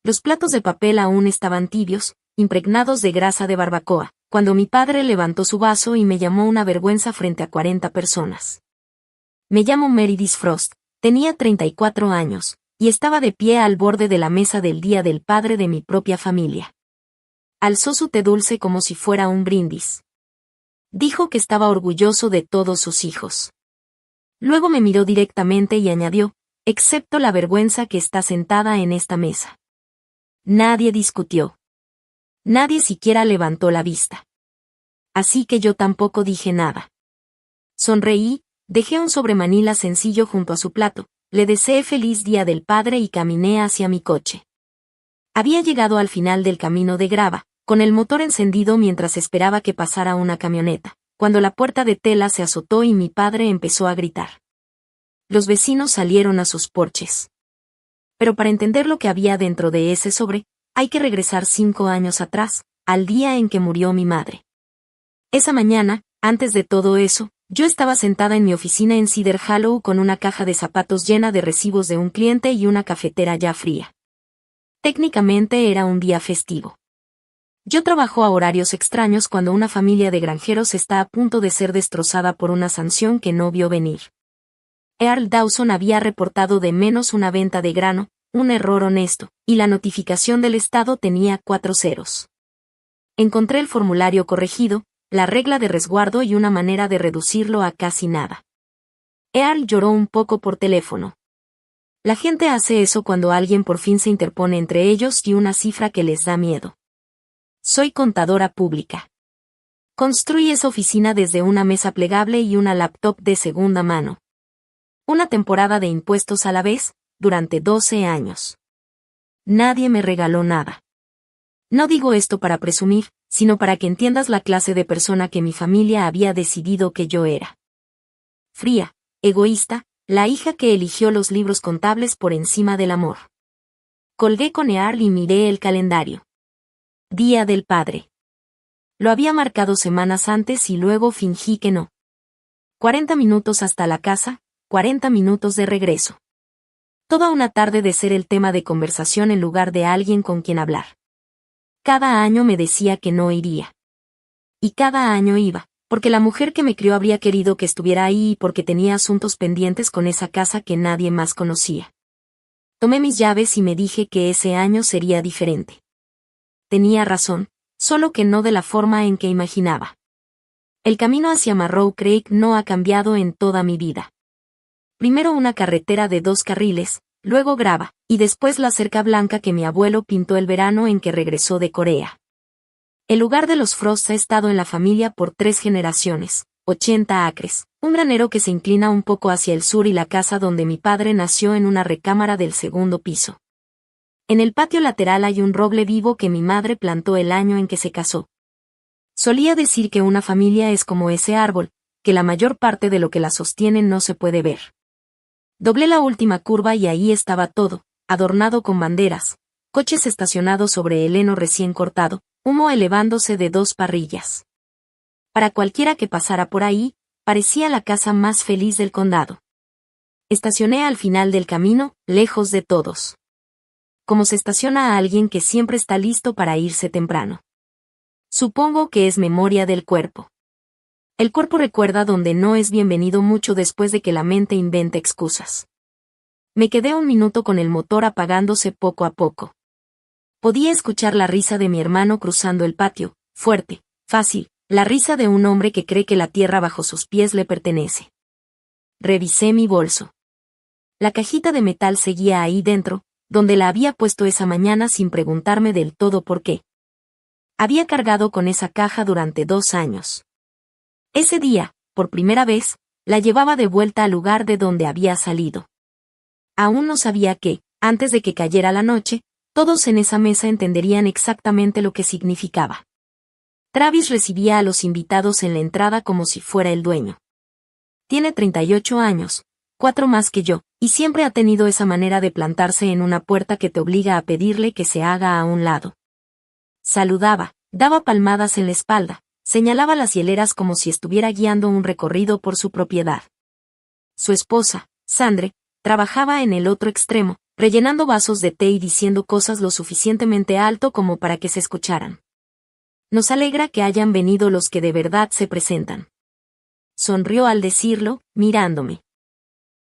Los platos de papel aún estaban tibios, impregnados de grasa de barbacoa, cuando mi padre levantó su vaso y me llamó una vergüenza frente a 40 personas. Me llamo Meredith Frost, tenía 34 años, y estaba de pie al borde de la mesa del Día del Padre de mi propia familia. Alzó su té dulce como si fuera un brindis. Dijo que estaba orgulloso de todos sus hijos. Luego me miró directamente y añadió, excepto la vergüenza que está sentada en esta mesa. Nadie discutió. Nadie siquiera levantó la vista. Así que yo tampoco dije nada. Sonreí, dejé un sobremanila sencillo junto a su plato, le deseé feliz Día del Padre y caminé hacia mi coche. Había llegado al final del camino de grava, con el motor encendido mientras esperaba que pasara una camioneta, cuando la puerta de tela se azotó y mi padre empezó a gritar. Los vecinos salieron a sus porches. Pero para entender lo que había dentro de ese sobre, hay que regresar 5 años atrás, al día en que murió mi madre. Esa mañana, antes de todo eso, yo estaba sentada en mi oficina en Cedar Hollow con una caja de zapatos llena de recibos de un cliente y una cafetera ya fría. Técnicamente era un día festivo. Yo trabajo a horarios extraños cuando una familia de granjeros está a punto de ser destrozada por una sanción que no vio venir. Earl Dawson había reportado de menos una venta de grano, un error honesto, y la notificación del Estado tenía 4 ceros. Encontré el formulario corregido, la regla de resguardo y una manera de reducirlo a casi nada. Earl lloró un poco por teléfono. La gente hace eso cuando alguien por fin se interpone entre ellos y una cifra que les da miedo. Soy contadora pública. Construí esa oficina desde una mesa plegable y una laptop de segunda mano. Una temporada de impuestos a la vez, durante 12 años. Nadie me regaló nada. No digo esto para presumir, sino para que entiendas la clase de persona que mi familia había decidido que yo era. Fría, egoísta, la hija que eligió los libros contables por encima del amor. Colgué con Earl y miré el calendario. Día del Padre. Lo había marcado semanas antes y luego fingí que no. 40 minutos hasta la casa, 40 minutos de regreso. Toda una tarde de ser el tema de conversación en lugar de alguien con quien hablar. Cada año me decía que no iría. Y cada año iba, porque la mujer que me crió habría querido que estuviera ahí y porque tenía asuntos pendientes con esa casa que nadie más conocía. Tomé mis llaves y me dije que ese año sería diferente. Tenía razón, solo que no de la forma en que imaginaba. El camino hacia Marrow Creek no ha cambiado en toda mi vida. Primero una carretera de 2 carriles, luego grava, y después la cerca blanca que mi abuelo pintó el verano en que regresó de Corea. El lugar de los Frost ha estado en la familia por 3 generaciones, 80 acres, un granero que se inclina un poco hacia el sur y la casa donde mi padre nació en una recámara del 2º piso. En el patio lateral hay un roble vivo que mi madre plantó el año en que se casó. Solía decir que una familia es como ese árbol, que la mayor parte de lo que la sostiene no se puede ver. Doblé la última curva y ahí estaba todo, adornado con banderas, coches estacionados sobre el heno recién cortado, humo elevándose de 2 parrillas. Para cualquiera que pasara por ahí, parecía la casa más feliz del condado. Estacioné al final del camino, lejos de todos. Como se estaciona a alguien que siempre está listo para irse temprano. Supongo que es memoria del cuerpo. El cuerpo recuerda donde no es bienvenido mucho después de que la mente inventa excusas. Me quedé un minuto con el motor apagándose poco a poco. Podía escuchar la risa de mi hermano cruzando el patio, fuerte, fácil, la risa de un hombre que cree que la tierra bajo sus pies le pertenece. Revisé mi bolso. La cajita de metal seguía ahí dentro, donde la había puesto esa mañana sin preguntarme del todo por qué. Había cargado con esa caja durante 2 años. Ese día, por primera vez, la llevaba de vuelta al lugar de donde había salido. Aún no sabía que, antes de que cayera la noche, todos en esa mesa entenderían exactamente lo que significaba. Travis recibía a los invitados en la entrada como si fuera el dueño. Tiene 38 años, 4 más que yo, y siempre ha tenido esa manera de plantarse en una puerta que te obliga a pedirle que se haga a un lado. Saludaba, daba palmadas en la espalda, señalaba las hieleras como si estuviera guiando un recorrido por su propiedad. Su esposa, Sandre, trabajaba en el otro extremo, rellenando vasos de té y diciendo cosas lo suficientemente alto como para que se escucharan. Nos alegra que hayan venido los que de verdad se presentan. Sonrió al decirlo, mirándome.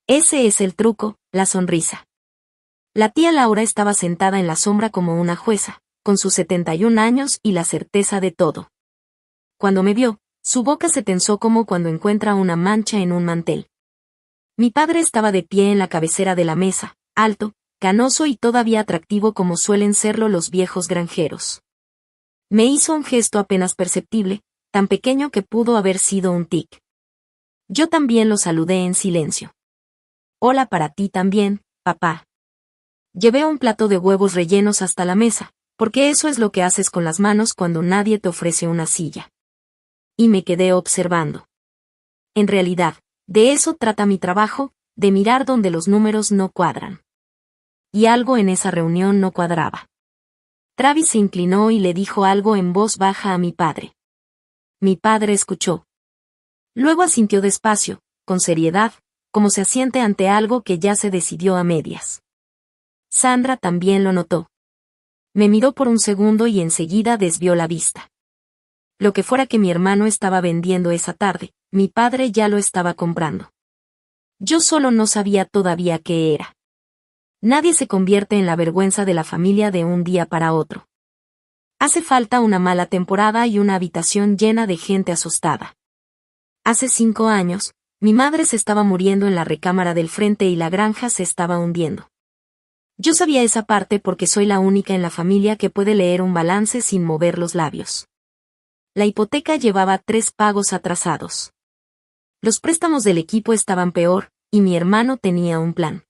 Ese es el truco, la sonrisa. La tía Laura estaba sentada en la sombra como una jueza, con sus 71 años y la certeza de todo. Cuando me vio, su boca se tensó como cuando encuentra una mancha en un mantel. Mi padre estaba de pie en la cabecera de la mesa, alto, canoso y todavía atractivo como suelen serlo los viejos granjeros. Me hizo un gesto apenas perceptible, tan pequeño que pudo haber sido un tic. Yo también lo saludé en silencio. Hola para ti también, papá. Llevé un plato de huevos rellenos hasta la mesa, porque eso es lo que haces con las manos cuando nadie te ofrece una silla. Y me quedé observando. En realidad, de eso trata mi trabajo, de mirar donde los números no cuadran. Y algo en esa reunión no cuadraba. Travis se inclinó y le dijo algo en voz baja a mi padre. Mi padre escuchó. Luego asintió despacio, con seriedad, como se asiente ante algo que ya se decidió a medias. Sandra también lo notó. Me miró por un segundo y enseguida desvió la vista. Lo que fuera que mi hermano estaba vendiendo esa tarde, mi padre ya lo estaba comprando. Yo solo no sabía todavía qué era. Nadie se convierte en la vergüenza de la familia de un día para otro. Hace falta una mala temporada y una habitación llena de gente asustada. Hace 5 años, mi madre se estaba muriendo en la recámara del frente y la granja se estaba hundiendo. Yo sabía esa parte porque soy la única en la familia que puede leer un balance sin mover los labios. La hipoteca llevaba 3 pagos atrasados. Los préstamos del equipo estaban peor, y mi hermano tenía un plan.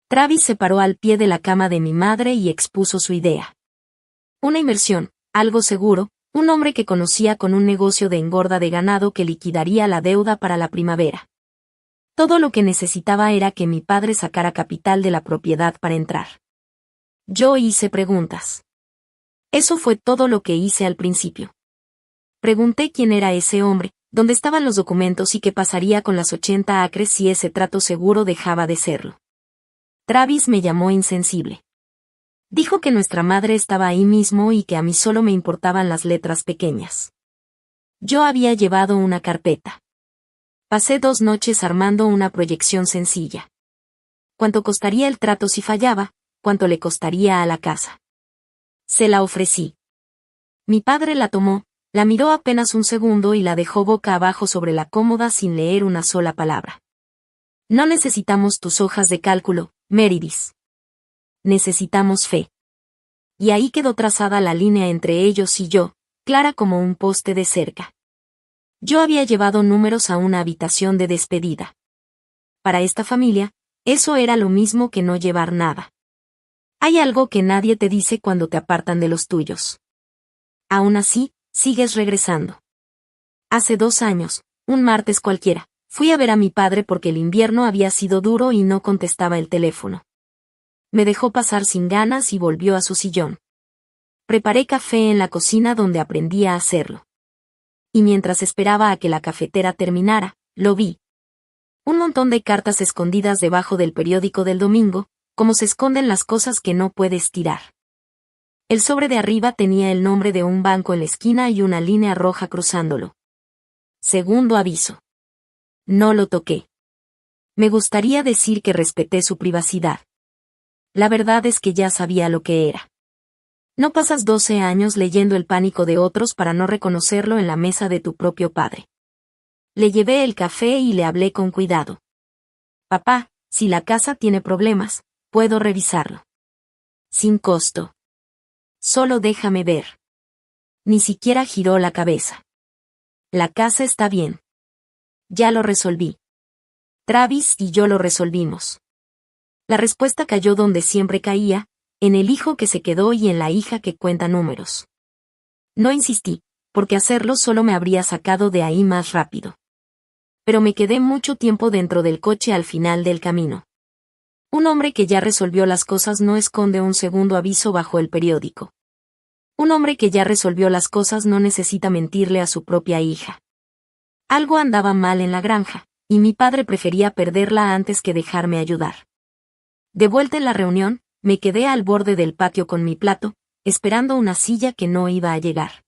Travis se paró al pie de la cama de mi madre y expuso su idea. Una inversión, algo seguro, un hombre que conocía con un negocio de engorda de ganado que liquidaría la deuda para la primavera. Todo lo que necesitaba era que mi padre sacara capital de la propiedad para entrar. Yo hice preguntas. Eso fue todo lo que hice al principio. Pregunté quién era ese hombre, dónde estaban los documentos y qué pasaría con las 80 acres si ese trato seguro dejaba de serlo. Travis me llamó insensible. Dijo que nuestra madre estaba ahí mismo y que a mí solo me importaban las letras pequeñas. Yo había llevado una carpeta. Pasé 2 noches armando una proyección sencilla. ¿Cuánto costaría el trato si fallaba? ¿Cuánto le costaría a la casa? Se la ofrecí. Mi padre la tomó, la miró apenas un segundo y la dejó boca abajo sobre la cómoda sin leer una sola palabra. No necesitamos tus hojas de cálculo, Meredith. Necesitamos fe. Y ahí quedó trazada la línea entre ellos y yo, clara como un poste de cerca. Yo había llevado números a una habitación de despedida. Para esta familia, eso era lo mismo que no llevar nada. Hay algo que nadie te dice cuando te apartan de los tuyos. Aún así, sigues regresando. Hace 2 años, un martes cualquiera, fui a ver a mi padre porque el invierno había sido duro y no contestaba el teléfono. Me dejó pasar sin ganas y volvió a su sillón. Preparé café en la cocina donde aprendí a hacerlo. Y mientras esperaba a que la cafetera terminara, lo vi. Un montón de cartas escondidas debajo del periódico del domingo, como se esconden las cosas que no puedes tirar. El sobre de arriba tenía el nombre de un banco en la esquina y una línea roja cruzándolo. Segundo aviso. No lo toqué. Me gustaría decir que respeté su privacidad. La verdad es que ya sabía lo que era. No pasas 12 años leyendo el pánico de otros para no reconocerlo en la mesa de tu propio padre. Le llevé el café y le hablé con cuidado. Papá, si la casa tiene problemas, puedo revisarlo. Sin costo. Solo déjame ver. Ni siquiera giró la cabeza. La casa está bien. Ya lo resolví. Travis y yo lo resolvimos. La respuesta cayó donde siempre caía, en el hijo que se quedó y en la hija que cuenta números. No insistí, porque hacerlo solo me habría sacado de ahí más rápido. Pero me quedé mucho tiempo dentro del coche al final del camino. Un hombre que ya resolvió las cosas no esconde un segundo aviso bajo el periódico. Un hombre que ya resolvió las cosas no necesita mentirle a su propia hija. Algo andaba mal en la granja, y mi padre prefería perderla antes que dejarme ayudar. De vuelta en la reunión, me quedé al borde del patio con mi plato, esperando una silla que no iba a llegar.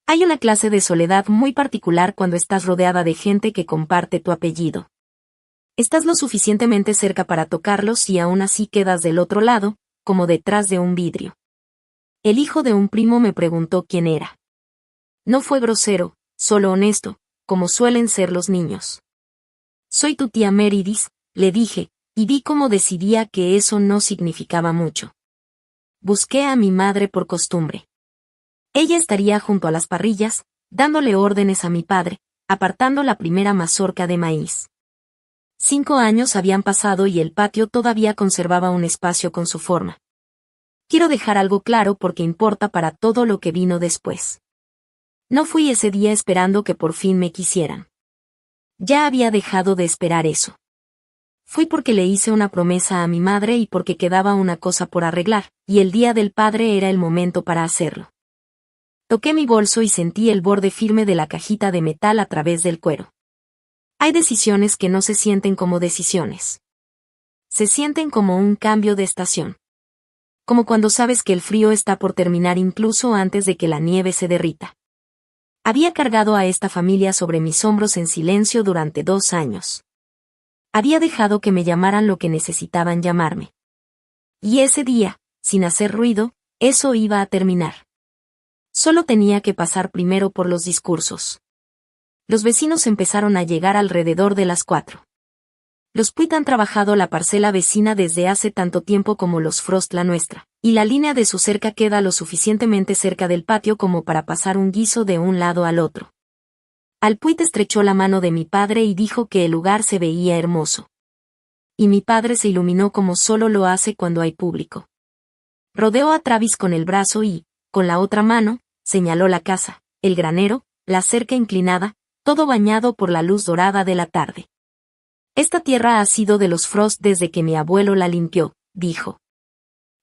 Hay una clase de soledad muy particular cuando estás rodeada de gente que comparte tu apellido. Estás lo suficientemente cerca para tocarlos y aún así quedas del otro lado, como detrás de un vidrio. El hijo de un primo me preguntó quién era. No fue grosero, solo honesto, como suelen ser los niños. Soy tu tía Meridis, le dije, y vi cómo decidía que eso no significaba mucho. Busqué a mi madre por costumbre. Ella estaría junto a las parrillas, dándole órdenes a mi padre, apartando la primera mazorca de maíz. 5 años habían pasado y el patio todavía conservaba un espacio con su forma. Quiero dejar algo claro porque importa para todo lo que vino después. No fui ese día esperando que por fin me quisieran. Ya había dejado de esperar eso. Fui porque le hice una promesa a mi madre y porque quedaba una cosa por arreglar, y el día del padre era el momento para hacerlo. Toqué mi bolso y sentí el borde firme de la cajita de metal a través del cuero. Hay decisiones que no se sienten como decisiones. Se sienten como un cambio de estación. Como cuando sabes que el frío está por terminar incluso antes de que la nieve se derrita. Había cargado a esta familia sobre mis hombros en silencio durante 2 años. Había dejado que me llamaran lo que necesitaban llamarme. Y ese día, sin hacer ruido, eso iba a terminar. Solo tenía que pasar primero por los discursos. Los vecinos empezaron a llegar alrededor de las 4. Los Puit han trabajado la parcela vecina desde hace tanto tiempo como los Frost la nuestra, y la línea de su cerca queda lo suficientemente cerca del patio como para pasar un guiso de un lado al otro. Al Puit estrechó la mano de mi padre y dijo que el lugar se veía hermoso. Y mi padre se iluminó como solo lo hace cuando hay público. Rodeó a Travis con el brazo y, con la otra mano, señaló la casa, el granero, la cerca inclinada, todo bañado por la luz dorada de la tarde. Esta tierra ha sido de los Frost desde que mi abuelo la limpió, dijo.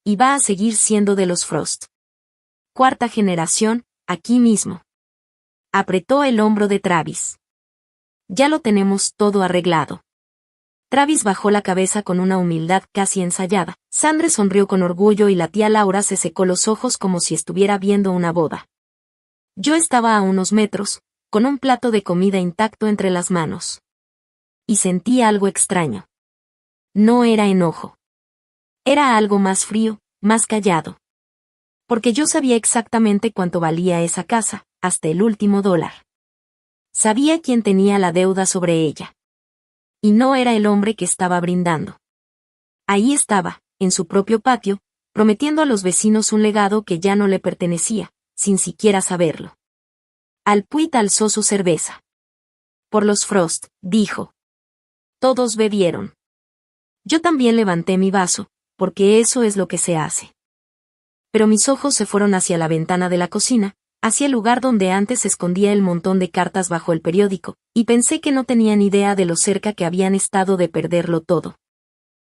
Y va a seguir siendo de los Frost. 4ª generación, aquí mismo. Apretó el hombro de Travis. Ya lo tenemos todo arreglado. Travis bajó la cabeza con una humildad casi ensayada. Sandre sonrió con orgullo y la tía Laura se secó los ojos como si estuviera viendo una boda. Yo estaba a unos metros, con un plato de comida intacto entre las manos. Y sentí algo extraño. No era enojo. Era algo más frío, más callado. Porque yo sabía exactamente cuánto valía esa casa, hasta el último dólar. Sabía quién tenía la deuda sobre ella. Y no era el hombre que estaba brindando. Ahí estaba, en su propio patio, prometiendo a los vecinos un legado que ya no le pertenecía, sin siquiera saberlo. Al Puit alzó su cerveza. Por los Frost, dijo. Todos bebieron. Yo también levanté mi vaso, porque eso es lo que se hace. Pero mis ojos se fueron hacia la ventana de la cocina, hacia el lugar donde antes se escondía el montón de cartas bajo el periódico, y pensé que no tenían idea de lo cerca que habían estado de perderlo todo.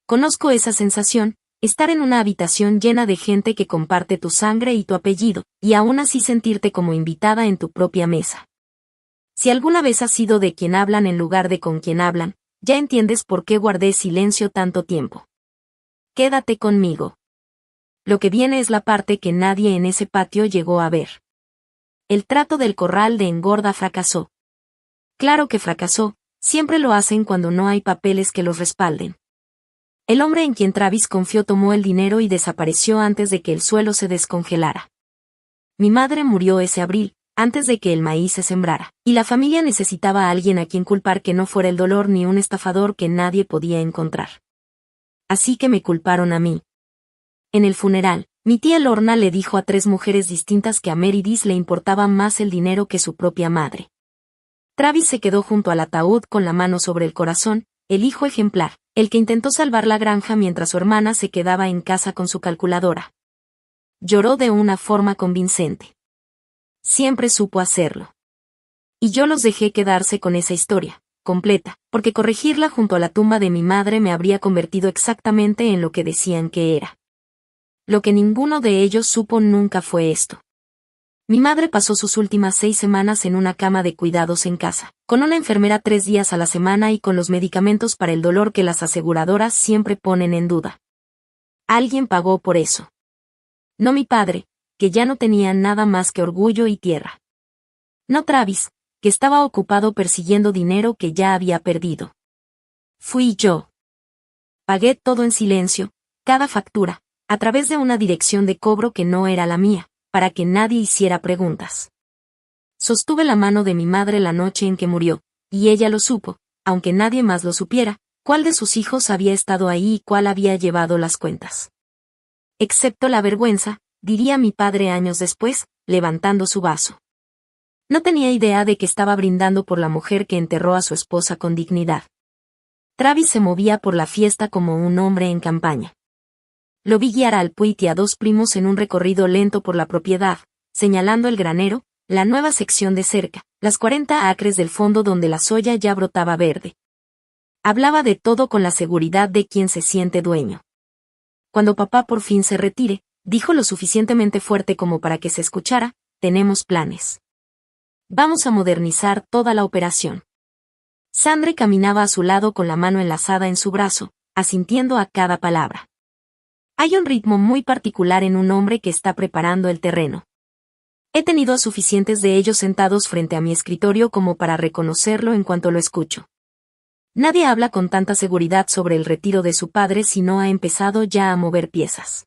Conozco esa sensación, estar en una habitación llena de gente que comparte tu sangre y tu apellido, y aún así sentirte como invitada en tu propia mesa. Si alguna vez has sido de quien hablan en lugar de con quien hablan, ya entiendes por qué guardé silencio tanto tiempo. Quédate conmigo. Lo que viene es la parte que nadie en ese patio llegó a ver. El trato del corral de engorda fracasó. Claro que fracasó, siempre lo hacen cuando no hay papeles que los respalden. El hombre en quien Travis confió tomó el dinero y desapareció antes de que el suelo se descongelara. Mi madre murió ese abril, antes de que el maíz se sembrara, y la familia necesitaba a alguien a quien culpar que no fuera el dolor ni un estafador que nadie podía encontrar. Así que me culparon a mí. En el funeral, mi tía Lorna le dijo a 3 mujeres distintas que a Meridis le importaba más el dinero que su propia madre. Travis se quedó junto al ataúd con la mano sobre el corazón, el hijo ejemplar, el que intentó salvar la granja mientras su hermana se quedaba en casa con su calculadora. Lloró de una forma convincente. Siempre supo hacerlo. Y yo los dejé quedarse con esa historia, completa, porque corregirla junto a la tumba de mi madre me habría convertido exactamente en lo que decían que era. Lo que ninguno de ellos supo nunca fue esto. Mi madre pasó sus últimas 6 semanas en una cama de cuidados en casa, con una enfermera 3 días a la semana y con los medicamentos para el dolor que las aseguradoras siempre ponen en duda. Alguien pagó por eso. No mi padre, que ya no tenía nada más que orgullo y tierra. No Travis, que estaba ocupado persiguiendo dinero que ya había perdido. Fui yo. Pagué todo en silencio, cada factura, a través de una dirección de cobro que no era la mía, para que nadie hiciera preguntas. Sostuve la mano de mi madre la noche en que murió, y ella lo supo, aunque nadie más lo supiera, cuál de sus hijos había estado ahí y cuál había llevado las cuentas. Excepto la vergüenza, diría mi padre años después, levantando su vaso. No tenía idea de que estaba brindando por la mujer que enterró a su esposa con dignidad. Travis se movía por la fiesta como un hombre en campaña. Lo vi guiar al Puit y a 2 primos en un recorrido lento por la propiedad, señalando el granero, la nueva sección de cerca, las 40 acres del fondo donde la soya ya brotaba verde. Hablaba de todo con la seguridad de quien se siente dueño. Cuando papá por fin se retire, dijo lo suficientemente fuerte como para que se escuchara, tenemos planes. Vamos a modernizar toda la operación. Sandre caminaba a su lado con la mano enlazada en su brazo, asintiendo a cada palabra. Hay un ritmo muy particular en un hombre que está preparando el terreno. He tenido a suficientes de ellos sentados frente a mi escritorio como para reconocerlo en cuanto lo escucho. Nadie habla con tanta seguridad sobre el retiro de su padre si no ha empezado ya a mover piezas.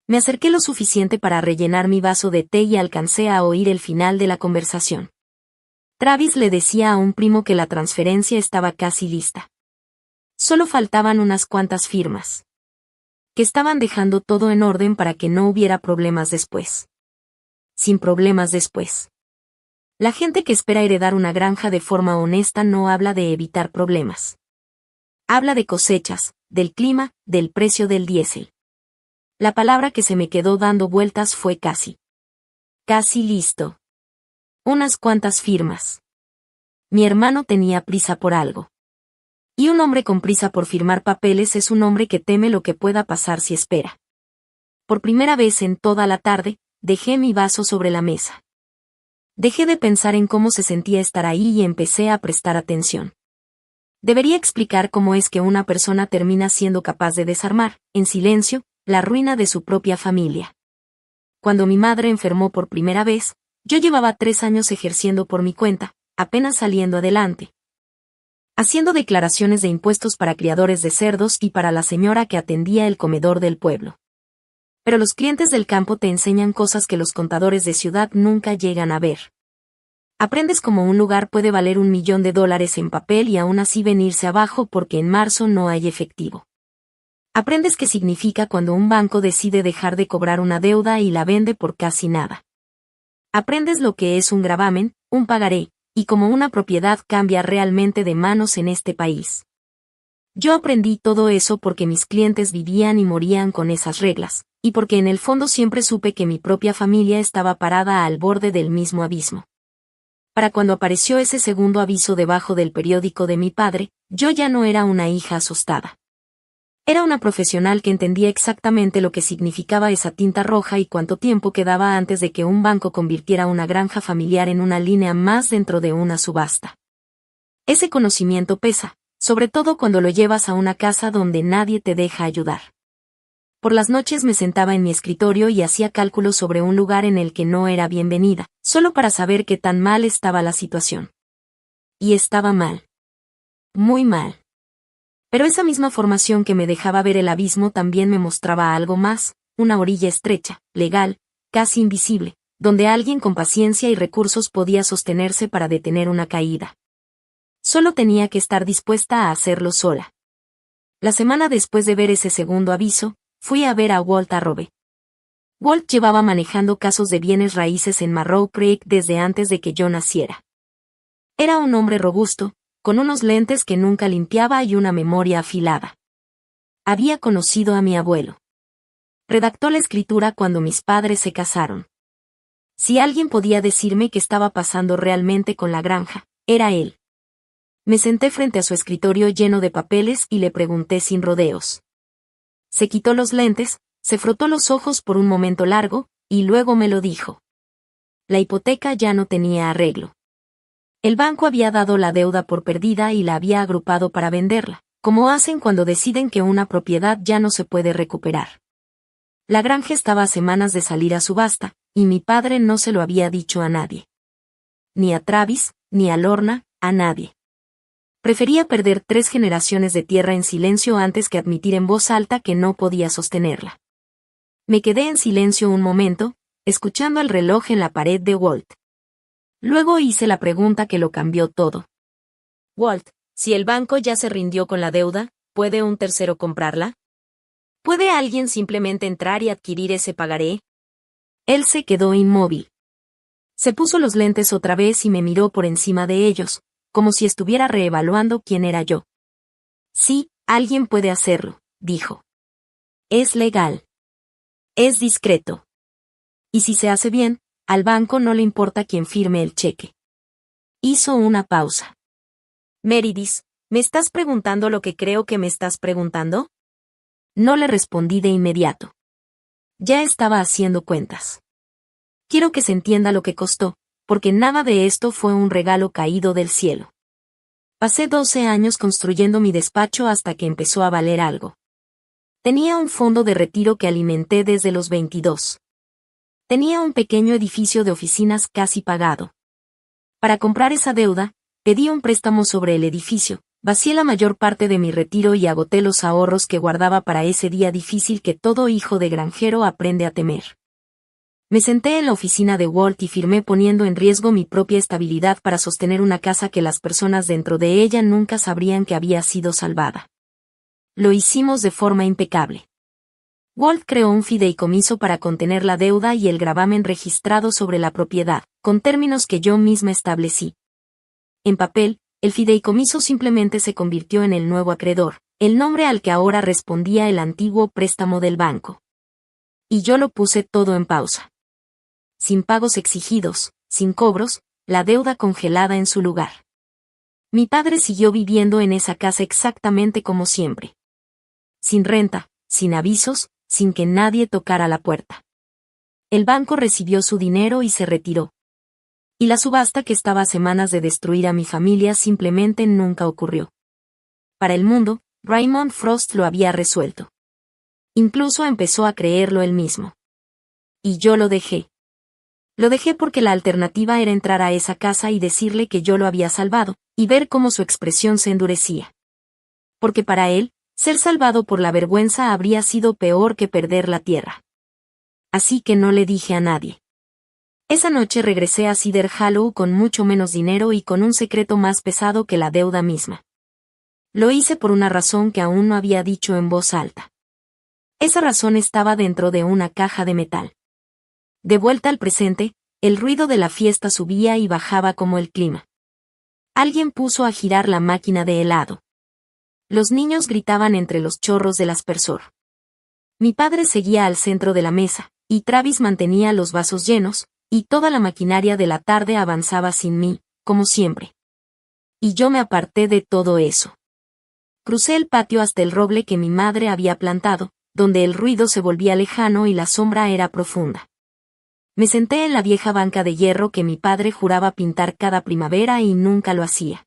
Me acerqué lo suficiente para rellenar mi vaso de té y alcancé a oír el final de la conversación. Travis le decía a un primo que la transferencia estaba casi lista. Solo faltaban unas cuantas firmas. Que estaban dejando todo en orden para que no hubiera problemas después. Sin problemas después. La gente que espera heredar una granja de forma honesta no habla de evitar problemas. Habla de cosechas, del clima, del precio del diésel. La palabra que se me quedó dando vueltas fue casi. Casi listo. Unas cuantas firmas. Mi hermano tenía prisa por algo. Y un hombre con prisa por firmar papeles es un hombre que teme lo que pueda pasar si espera. Por primera vez en toda la tarde, dejé mi vaso sobre la mesa. Dejé de pensar en cómo se sentía estar ahí y empecé a prestar atención. Debería explicar cómo es que una persona termina siendo capaz de desarmar, en silencio, la ruina de su propia familia. Cuando mi madre enfermó por primera vez, yo llevaba 3 años ejerciendo por mi cuenta, apenas saliendo adelante. Haciendo declaraciones de impuestos para criadores de cerdos y para la señora que atendía el comedor del pueblo. Pero los clientes del campo te enseñan cosas que los contadores de ciudad nunca llegan a ver. Aprendes cómo un lugar puede valer $1.000.000 en papel y aún así venirse abajo porque en marzo no hay efectivo. Aprendes qué significa cuando un banco decide dejar de cobrar una deuda y la vende por casi nada. Aprendes lo que es un gravamen, un pagaré, y cómo una propiedad cambia realmente de manos en este país. Yo aprendí todo eso porque mis clientes vivían y morían con esas reglas, y porque en el fondo siempre supe que mi propia familia estaba parada al borde del mismo abismo. Para cuando apareció ese segundo aviso debajo del periódico de mi padre, yo ya no era una hija asustada. Era una profesional que entendía exactamente lo que significaba esa tinta roja y cuánto tiempo quedaba antes de que un banco convirtiera una granja familiar en una línea más dentro de una subasta. Ese conocimiento pesa, sobre todo cuando lo llevas a una casa donde nadie te deja ayudar. Por las noches me sentaba en mi escritorio y hacía cálculos sobre un lugar en el que no era bienvenida, solo para saber qué tan mal estaba la situación. Y estaba mal. Muy mal. Pero esa misma formación que me dejaba ver el abismo también me mostraba algo más, una orilla estrecha, legal, casi invisible, donde alguien con paciencia y recursos podía sostenerse para detener una caída. Solo tenía que estar dispuesta a hacerlo sola. La semana después de ver ese segundo aviso, fui a ver a Walt Arrobe. Walt llevaba manejando casos de bienes raíces en Marrow Creek desde antes de que yo naciera. Era un hombre robusto, con unos lentes que nunca limpiaba y una memoria afilada. Había conocido a mi abuelo. Redactó la escritura cuando mis padres se casaron. Si alguien podía decirme qué estaba pasando realmente con la granja, era él. Me senté frente a su escritorio lleno de papeles y le pregunté sin rodeos. Se quitó los lentes, se frotó los ojos por un momento largo, y luego me lo dijo. La hipoteca ya no tenía arreglo. El banco había dado la deuda por perdida y la había agrupado para venderla, como hacen cuando deciden que una propiedad ya no se puede recuperar. La granja estaba a semanas de salir a subasta, y mi padre no se lo había dicho a nadie. Ni a Travis, ni a Lorna, a nadie. Prefería perder 3 generaciones de tierra en silencio antes que admitir en voz alta que no podía sostenerla. Me quedé en silencio un momento, escuchando el reloj en la pared de Walt. Luego hice la pregunta que lo cambió todo. Walt, si el banco ya se rindió con la deuda, ¿puede un tercero comprarla? ¿Puede alguien simplemente entrar y adquirir ese pagaré? Él se quedó inmóvil. Se puso los lentes otra vez y me miró por encima de ellos, como si estuviera reevaluando quién era yo. Sí, alguien puede hacerlo, dijo. Es legal. Es discreto. Y si se hace bien, al banco no le importa quién firme el cheque. Hizo una pausa. Meredith, ¿me estás preguntando lo que creo que me estás preguntando? No le respondí de inmediato. Ya estaba haciendo cuentas. Quiero que se entienda lo que costó, porque nada de esto fue un regalo caído del cielo. Pasé 12 años construyendo mi despacho hasta que empezó a valer algo. Tenía un fondo de retiro que alimenté desde los 22. Tenía un pequeño edificio de oficinas casi pagado. Para comprar esa deuda, pedí un préstamo sobre el edificio, vacié la mayor parte de mi retiro y agoté los ahorros que guardaba para ese día difícil que todo hijo de granjero aprende a temer. Me senté en la oficina de Walt y firmé poniendo en riesgo mi propia estabilidad para sostener una casa que las personas dentro de ella nunca sabrían que había sido salvada. Lo hicimos de forma impecable. Walt creó un fideicomiso para contener la deuda y el gravamen registrado sobre la propiedad, con términos que yo misma establecí. En papel, el fideicomiso simplemente se convirtió en el nuevo acreedor, el nombre al que ahora respondía el antiguo préstamo del banco. Y yo lo puse todo en pausa. Sin pagos exigidos, sin cobros, la deuda congelada en su lugar. Mi padre siguió viviendo en esa casa exactamente como siempre. Sin renta, sin avisos, sin que nadie tocara la puerta. El banco recibió su dinero y se retiró. Y la subasta que estaba a semanas de destruir a mi familia simplemente nunca ocurrió. Para el mundo, Raymond Frost lo había resuelto. Incluso empezó a creerlo él mismo. Y yo lo dejé. Lo dejé porque la alternativa era entrar a esa casa y decirle que yo lo había salvado, y ver cómo su expresión se endurecía. Porque para él, ser salvado por la vergüenza habría sido peor que perder la tierra. Así que no le dije a nadie. Esa noche regresé a Cedar Hollow con mucho menos dinero y con un secreto más pesado que la deuda misma. Lo hice por una razón que aún no había dicho en voz alta. Esa razón estaba dentro de una caja de metal. De vuelta al presente, el ruido de la fiesta subía y bajaba como el clima. Alguien puso a girar la máquina de helado. Los niños gritaban entre los chorros del aspersor. Mi padre seguía al centro de la mesa, y Travis mantenía los vasos llenos, y toda la maquinaria de la tarde avanzaba sin mí, como siempre. Y yo me aparté de todo eso. Crucé el patio hasta el roble que mi madre había plantado, donde el ruido se volvía lejano y la sombra era profunda. Me senté en la vieja banca de hierro que mi padre juraba pintar cada primavera y nunca lo hacía.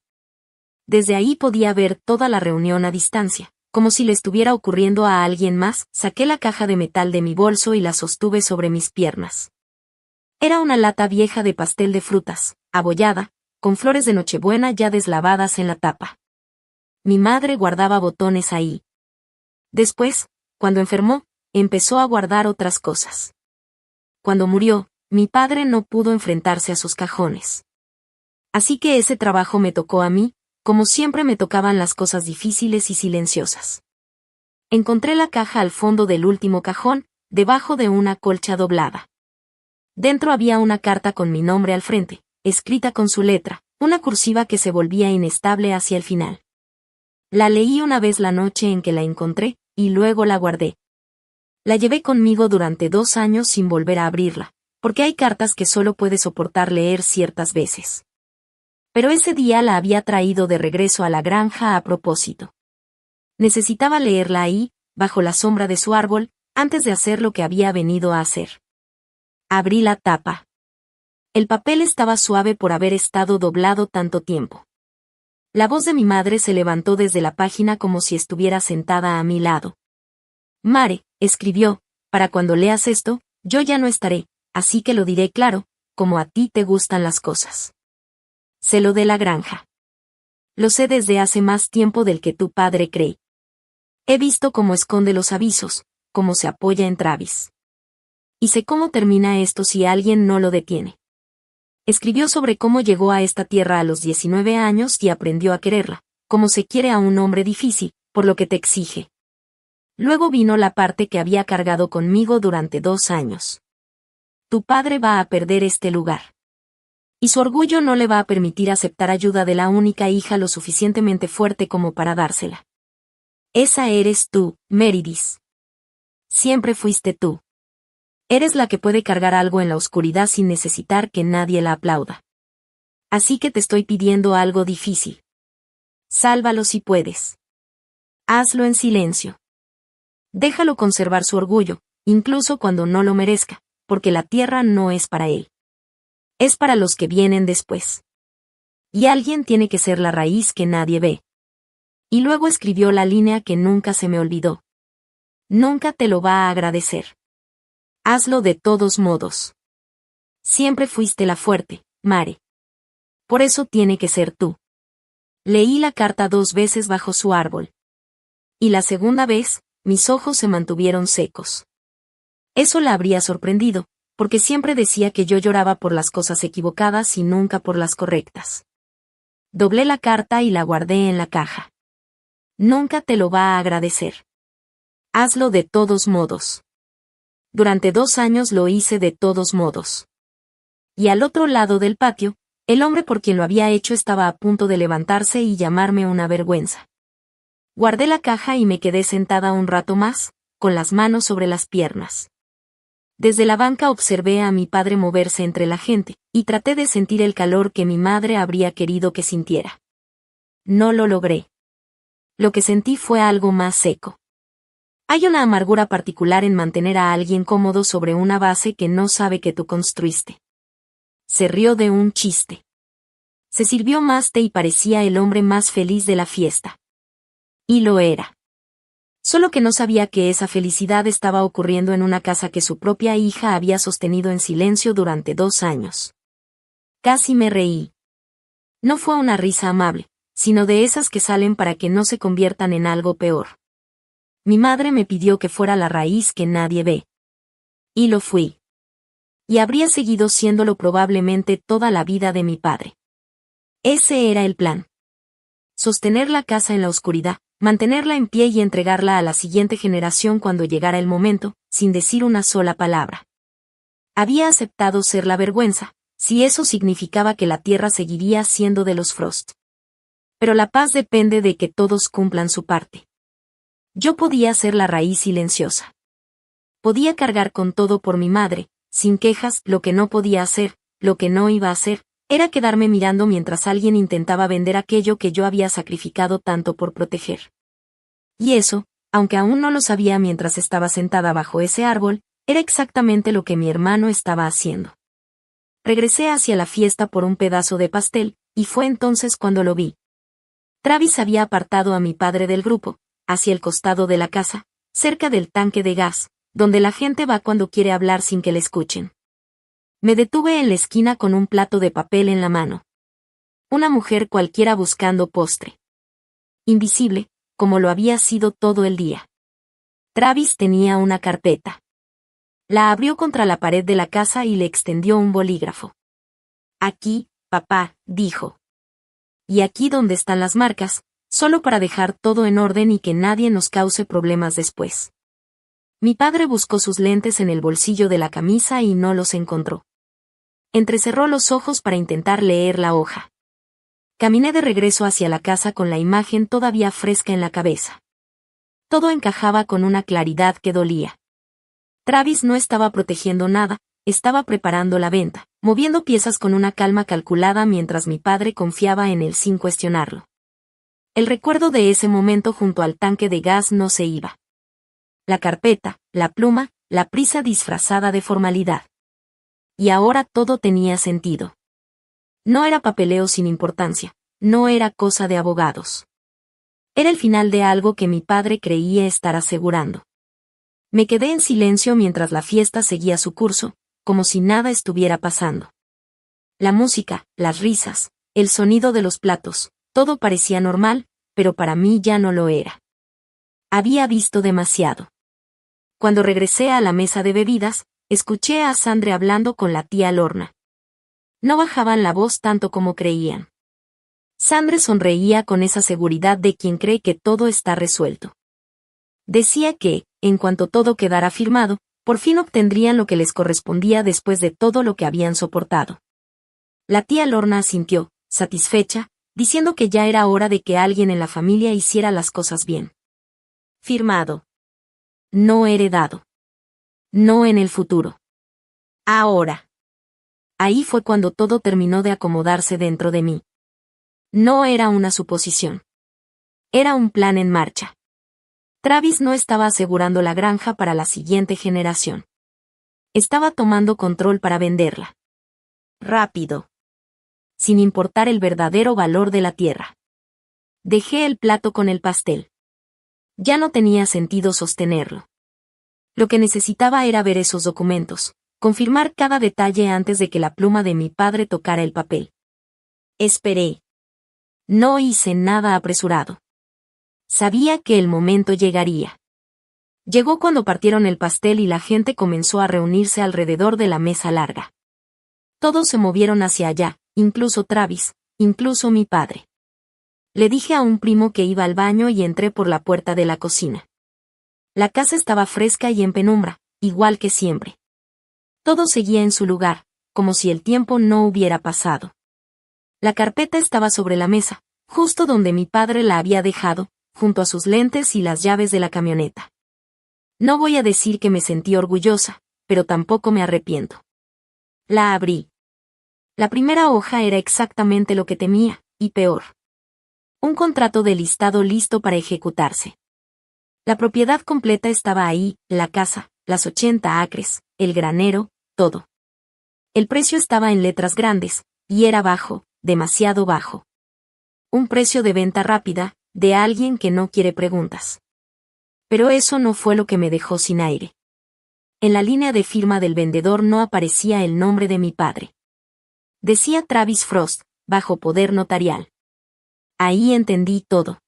Desde ahí podía ver toda la reunión a distancia, como si le estuviera ocurriendo a alguien más. Saqué la caja de metal de mi bolso y la sostuve sobre mis piernas. Era una lata vieja de pastel de frutas, abollada, con flores de Nochebuena ya deslavadas en la tapa. Mi madre guardaba botones ahí. Después, cuando enfermó, empezó a guardar otras cosas. Cuando murió, mi padre no pudo enfrentarse a sus cajones. Así que ese trabajo me tocó a mí, como siempre me tocaban las cosas difíciles y silenciosas. Encontré la caja al fondo del último cajón, debajo de una colcha doblada. Dentro había una carta con mi nombre al frente, escrita con su letra, una cursiva que se volvía inestable hacia el final. La leí una vez la noche en que la encontré, y luego la guardé. La llevé conmigo durante 2 años sin volver a abrirla, porque hay cartas que solo puedes soportar leer ciertas veces. Pero ese día la había traído de regreso a la granja a propósito. Necesitaba leerla ahí, bajo la sombra de su árbol, antes de hacer lo que había venido a hacer. Abrí la tapa. El papel estaba suave por haber estado doblado tanto tiempo. La voz de mi madre se levantó desde la página como si estuviera sentada a mi lado. Mare, escribió, para cuando leas esto, yo ya no estaré, así que lo diré claro, como a ti te gustan las cosas. Se lo de la granja. Lo sé desde hace más tiempo del que tu padre cree. He visto cómo esconde los avisos, cómo se apoya en Travis. Y sé cómo termina esto si alguien no lo detiene. Escribió sobre cómo llegó a esta tierra a los 19 años y aprendió a quererla, como se quiere a un hombre difícil, por lo que te exige. Luego vino la parte que había cargado conmigo durante 2 años. Tu padre va a perder este lugar. Y su orgullo no le va a permitir aceptar ayuda de la única hija lo suficientemente fuerte como para dársela. Esa eres tú, Meredith. Siempre fuiste tú. Eres la que puede cargar algo en la oscuridad sin necesitar que nadie la aplauda. Así que te estoy pidiendo algo difícil. Sálvalo si puedes. Hazlo en silencio. Déjalo conservar su orgullo, incluso cuando no lo merezca, porque la tierra no es para él. Es para los que vienen después. Y alguien tiene que ser la raíz que nadie ve. Y luego escribió la línea que nunca se me olvidó. Nunca te lo va a agradecer. Hazlo de todos modos. Siempre fuiste la fuerte, Mare. Por eso tiene que ser tú. Leí la carta 2 veces bajo su árbol. Y la segunda vez, mis ojos se mantuvieron secos. Eso la habría sorprendido, porque siempre decía que yo lloraba por las cosas equivocadas y nunca por las correctas. Doblé la carta y la guardé en la caja. Nunca te lo va a agradecer. Hazlo de todos modos. Durante 2 años lo hice de todos modos. Y al otro lado del patio, el hombre por quien lo había hecho estaba a punto de levantarse y llamarme una vergüenza. Guardé la caja y me quedé sentada un rato más, con las manos sobre las piernas. Desde la banca observé a mi padre moverse entre la gente, y traté de sentir el calor que mi madre habría querido que sintiera. No lo logré. Lo que sentí fue algo más seco. Hay una amargura particular en mantener a alguien cómodo sobre una base que no sabe que tú construiste. Se rió de un chiste. Se sirvió más té y parecía el hombre más feliz de la fiesta. Y lo era. Solo que no sabía que esa felicidad estaba ocurriendo en una casa que su propia hija había sostenido en silencio durante 2 años. Casi me reí. No fue una risa amable, sino de esas que salen para que no se conviertan en algo peor. Mi madre me pidió que fuera la raíz que nadie ve. Y lo fui. Y habría seguido siéndolo probablemente toda la vida de mi padre. Ese era el plan. Sostener la casa en la oscuridad, mantenerla en pie y entregarla a la siguiente generación cuando llegara el momento, sin decir una sola palabra. Había aceptado ser la vergüenza, si eso significaba que la tierra seguiría siendo de los Frost. Pero la paz depende de que todos cumplan su parte. Yo podía ser la raíz silenciosa. Podía cargar con todo por mi madre, sin quejas. Lo que no podía hacer, lo que no iba a hacer, era quedarme mirando mientras alguien intentaba vender aquello que yo había sacrificado tanto por proteger. Y eso, aunque aún no lo sabía mientras estaba sentada bajo ese árbol, era exactamente lo que mi hermano estaba haciendo. Regresé hacia la fiesta por un pedazo de pastel, y fue entonces cuando lo vi. Travis había apartado a mi padre del grupo, hacia el costado de la casa, cerca del tanque de gas, donde la gente va cuando quiere hablar sin que le escuchen. Me detuve en la esquina con un plato de papel en la mano. Una mujer cualquiera buscando postre. Invisible, como lo había sido todo el día. Travis tenía una carpeta. La abrió contra la pared de la casa y le extendió un bolígrafo. Aquí, papá, dijo. Y aquí donde están las marcas, solo para dejar todo en orden y que nadie nos cause problemas después. Mi padre buscó sus lentes en el bolsillo de la camisa y no los encontró. Entrecerró los ojos para intentar leer la hoja. Caminé de regreso hacia la casa con la imagen todavía fresca en la cabeza. Todo encajaba con una claridad que dolía. Travis no estaba protegiendo nada, estaba preparando la venta, moviendo piezas con una calma calculada mientras mi padre confiaba en él sin cuestionarlo. El recuerdo de ese momento junto al tanque de gas no se iba. La carpeta, la pluma, la prisa disfrazada de formalidad. y ahora todo tenía sentido. No era papeleo sin importancia, no era cosa de abogados. Era el final de algo que mi padre creía estar asegurando. Me quedé en silencio mientras la fiesta seguía su curso, como si nada estuviera pasando. La música, las risas, el sonido de los platos, todo parecía normal, pero para mí ya no lo era. Había visto demasiado. Cuando regresé a la mesa de bebidas, escuché a Sandra hablando con la tía Lorna. No bajaban la voz tanto como creían. Sandra sonreía con esa seguridad de quien cree que todo está resuelto. Decía que, en cuanto todo quedara firmado, por fin obtendrían lo que les correspondía después de todo lo que habían soportado. La tía Lorna asintió, satisfecha, diciendo que ya era hora de que alguien en la familia hiciera las cosas bien. Firmado. No heredado. No en el futuro. Ahora. Ahí fue cuando todo terminó de acomodarse dentro de mí. No era una suposición. Era un plan en marcha. Travis no estaba asegurando la granja para la siguiente generación. Estaba tomando control para venderla. Rápido. Sin importar el verdadero valor de la tierra. Dejé el plato con el pastel. Ya no tenía sentido sostenerlo. Lo que necesitaba era ver esos documentos, confirmar cada detalle antes de que la pluma de mi padre tocara el papel. Esperé. No hice nada apresurado. Sabía que el momento llegaría. Llegó cuando partieron el pastel y la gente comenzó a reunirse alrededor de la mesa larga. Todos se movieron hacia allá, incluso Travis, incluso mi padre. Le dije a un primo que iba al baño y entré por la puerta de la cocina. La casa estaba fresca y en penumbra, igual que siempre. Todo seguía en su lugar, como si el tiempo no hubiera pasado. La carpeta estaba sobre la mesa, justo donde mi padre la había dejado, junto a sus lentes y las llaves de la camioneta. No voy a decir que me sentí orgullosa, pero tampoco me arrepiento. La abrí. La primera hoja era exactamente lo que temía, y peor. Un contrato de listado listo para ejecutarse. La propiedad completa estaba ahí, la casa, las 80 acres, el granero, todo. El precio estaba en letras grandes, y era bajo, demasiado bajo. Un precio de venta rápida, de alguien que no quiere preguntas. Pero eso no fue lo que me dejó sin aire. En la línea de firma del vendedor no aparecía el nombre de mi padre. Decía Travis Frost, bajo poder notarial. Ahí entendí todo.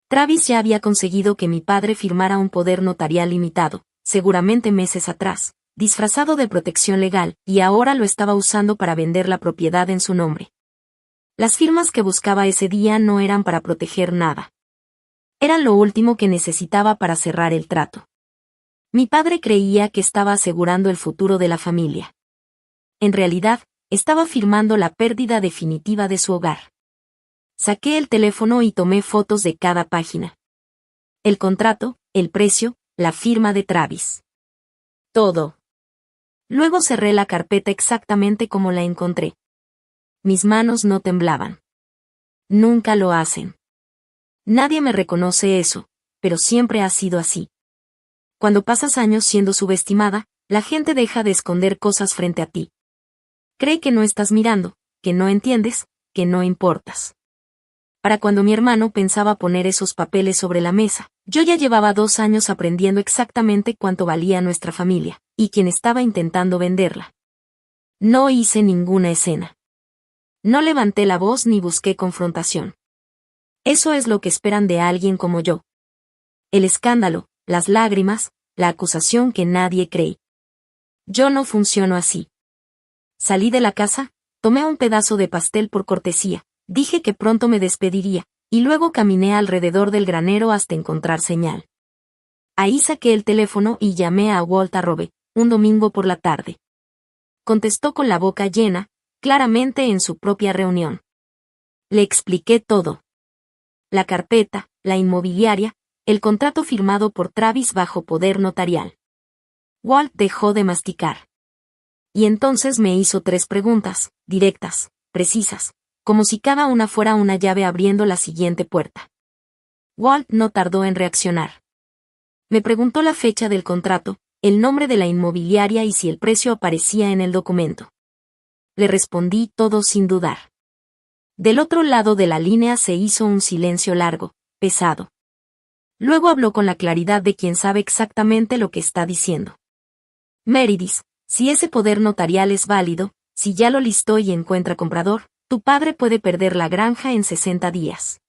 Travis ya había conseguido que mi padre firmara un poder notarial limitado, seguramente meses atrás, disfrazado de protección legal, y ahora lo estaba usando para vender la propiedad en su nombre. Las firmas que buscaba ese día no eran para proteger nada. Eran lo último que necesitaba para cerrar el trato. Mi padre creía que estaba asegurando el futuro de la familia. En realidad, estaba firmando la pérdida definitiva de su hogar. Saqué el teléfono y tomé fotos de cada página. El contrato, el precio, la firma de Travis. Todo. Luego cerré la carpeta exactamente como la encontré. Mis manos no temblaban. Nunca lo hacen. Nadie me reconoce eso, pero siempre ha sido así. Cuando pasas años siendo subestimada, la gente deja de esconder cosas frente a ti. Cree que no estás mirando, que no entiendes, que no importas. Para cuando mi hermano pensaba poner esos papeles sobre la mesa, yo ya llevaba 2 años aprendiendo exactamente cuánto valía nuestra familia, y quién estaba intentando venderla. No hice ninguna escena. No levanté la voz ni busqué confrontación. Eso es lo que esperan de alguien como yo. El escándalo, las lágrimas, la acusación que nadie cree. Yo no funciono así. Salí de la casa, tomé un pedazo de pastel por cortesía, dije que pronto me despediría, y luego caminé alrededor del granero hasta encontrar señal. Ahí saqué el teléfono y llamé a Walt Arrobe, un domingo por la tarde. Contestó con la boca llena, claramente en su propia reunión. Le expliqué todo. La carpeta, la inmobiliaria, el contrato firmado por Travis bajo poder notarial. Walt dejó de masticar. Y entonces me hizo 3 preguntas, directas, precisas, como si cada una fuera una llave abriendo la siguiente puerta. Walt no tardó en reaccionar. Me preguntó la fecha del contrato, el nombre de la inmobiliaria y si el precio aparecía en el documento. Le respondí todo sin dudar. Del otro lado de la línea se hizo un silencio largo, pesado. Luego habló con la claridad de quien sabe exactamente lo que está diciendo. Meredith, si ese poder notarial es válido, si ya lo listó y encuentra comprador, tu padre puede perder la granja en 60 días.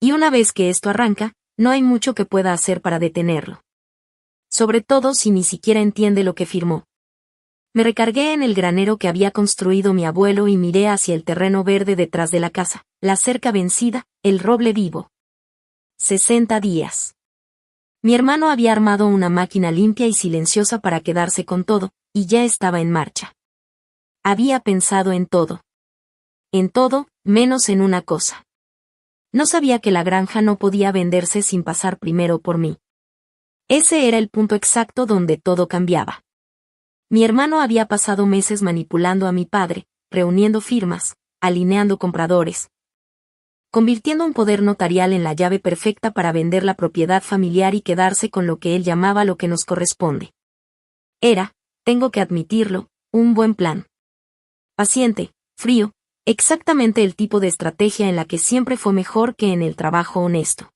Y una vez que esto arranca, no hay mucho que pueda hacer para detenerlo. Sobre todo si ni siquiera entiende lo que firmó. Me recargué en el granero que había construido mi abuelo y miré hacia el terreno verde detrás de la casa, la cerca vencida, el roble vivo. 60 días. Mi hermano había armado una máquina limpia y silenciosa para quedarse con todo, y ya estaba en marcha. Había pensado en todo. En todo, menos en una cosa. No sabía que la granja no podía venderse sin pasar primero por mí. Ese era el punto exacto donde todo cambiaba. Mi hermano había pasado meses manipulando a mi padre, reuniendo firmas, alineando compradores, convirtiendo un poder notarial en la llave perfecta para vender la propiedad familiar y quedarse con lo que él llamaba lo que nos corresponde. Era, tengo que admitirlo, un buen plan. Paciente, frío, exactamente el tipo de estrategia en la que siempre fue mejor que en el trabajo honesto.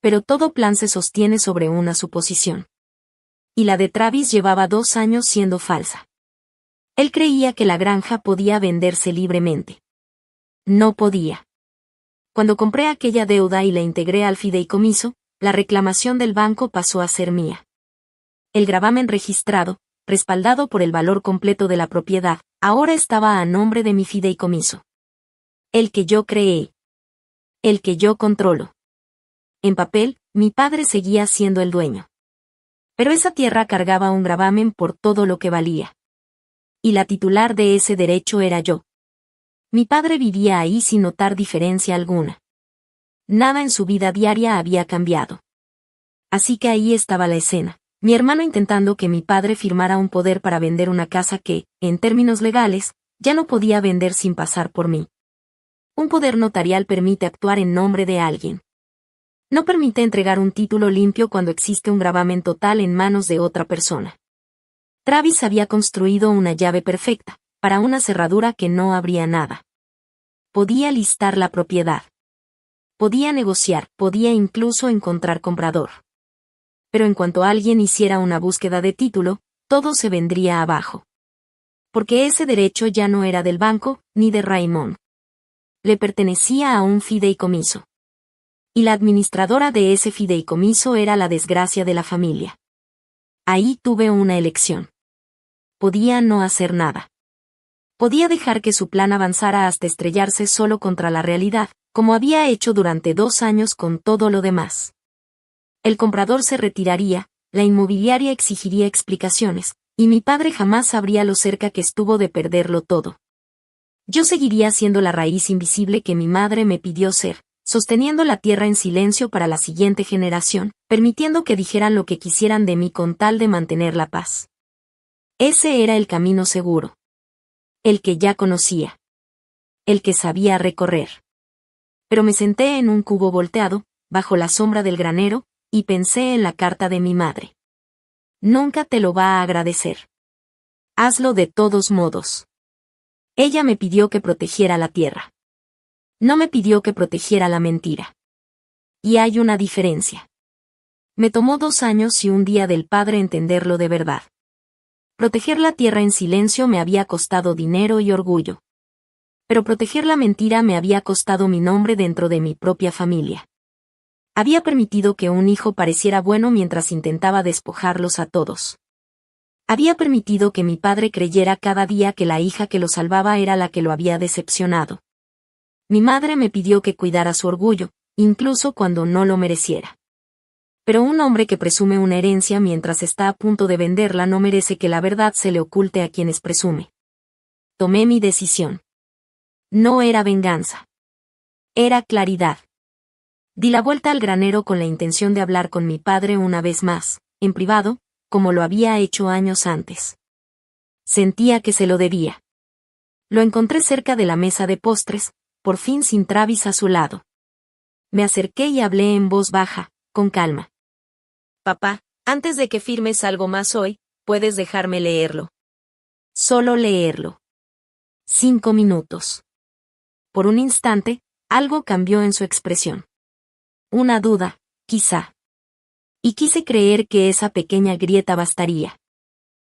Pero todo plan se sostiene sobre una suposición. Y la de Travis llevaba 2 años siendo falsa. Él creía que la granja podía venderse libremente. No podía. Cuando compré aquella deuda y la integré al fideicomiso, la reclamación del banco pasó a ser mía. El gravamen registrado, respaldado por el valor completo de la propiedad, ahora estaba a nombre de mi fideicomiso. El que yo creé. El que yo controlo. En papel, mi padre seguía siendo el dueño. Pero esa tierra cargaba un gravamen por todo lo que valía. Y la titular de ese derecho era yo. Mi padre vivía ahí sin notar diferencia alguna. Nada en su vida diaria había cambiado. Así que ahí estaba la escena. Mi hermano intentando que mi padre firmara un poder para vender una casa que, en términos legales, ya no podía vender sin pasar por mí. Un poder notarial permite actuar en nombre de alguien. No permite entregar un título limpio cuando existe un gravamen total en manos de otra persona. Travis había construido una llave perfecta, para una cerradura que no abría nada. Podía listar la propiedad. Podía negociar, podía incluso encontrar comprador. Pero en cuanto alguien hiciera una búsqueda de título, todo se vendría abajo. Porque ese derecho ya no era del banco, ni de Raymond. Le pertenecía a un fideicomiso. Y la administradora de ese fideicomiso era la desgracia de la familia. Ahí tuve una elección. Podía no hacer nada. Podía dejar que su plan avanzara hasta estrellarse solo contra la realidad, como había hecho durante 2 años con todo lo demás. El comprador se retiraría, la inmobiliaria exigiría explicaciones, y mi padre jamás sabría lo cerca que estuvo de perderlo todo. Yo seguiría siendo la raíz invisible que mi madre me pidió ser, sosteniendo la tierra en silencio para la siguiente generación, permitiendo que dijeran lo que quisieran de mí con tal de mantener la paz. Ese era el camino seguro. El que ya conocía. El que sabía recorrer. Pero me senté en un cubo volteado, bajo la sombra del granero, y pensé en la carta de mi madre. Nunca te lo va a agradecer. Hazlo de todos modos. Ella me pidió que protegiera la tierra. No me pidió que protegiera la mentira. Y hay una diferencia. Me tomó 2 años y un día del padre entenderlo de verdad. Proteger la tierra en silencio me había costado dinero y orgullo. Pero proteger la mentira me había costado mi nombre dentro de mi propia familia. Había permitido que un hijo pareciera bueno mientras intentaba despojarlos a todos. Había permitido que mi padre creyera cada día que la hija que lo salvaba era la que lo había decepcionado. Mi madre me pidió que cuidara su orgullo, incluso cuando no lo mereciera. Pero un hombre que presume una herencia mientras está a punto de venderla no merece que la verdad se le oculte a quienes presume. Tomé mi decisión. No era venganza. Era claridad. Di la vuelta al granero con la intención de hablar con mi padre una vez más, en privado, como lo había hecho años antes. Sentía que se lo debía. Lo encontré cerca de la mesa de postres, por fin sin Travis a su lado. Me acerqué y hablé en voz baja, con calma. Papá, Antes de que firmes algo más hoy, puedes dejarme leerlo. Solo leerlo. 5 minutos. Por un instante, algo cambió en su expresión. Una duda, quizá. Y quise creer que esa pequeña grieta bastaría.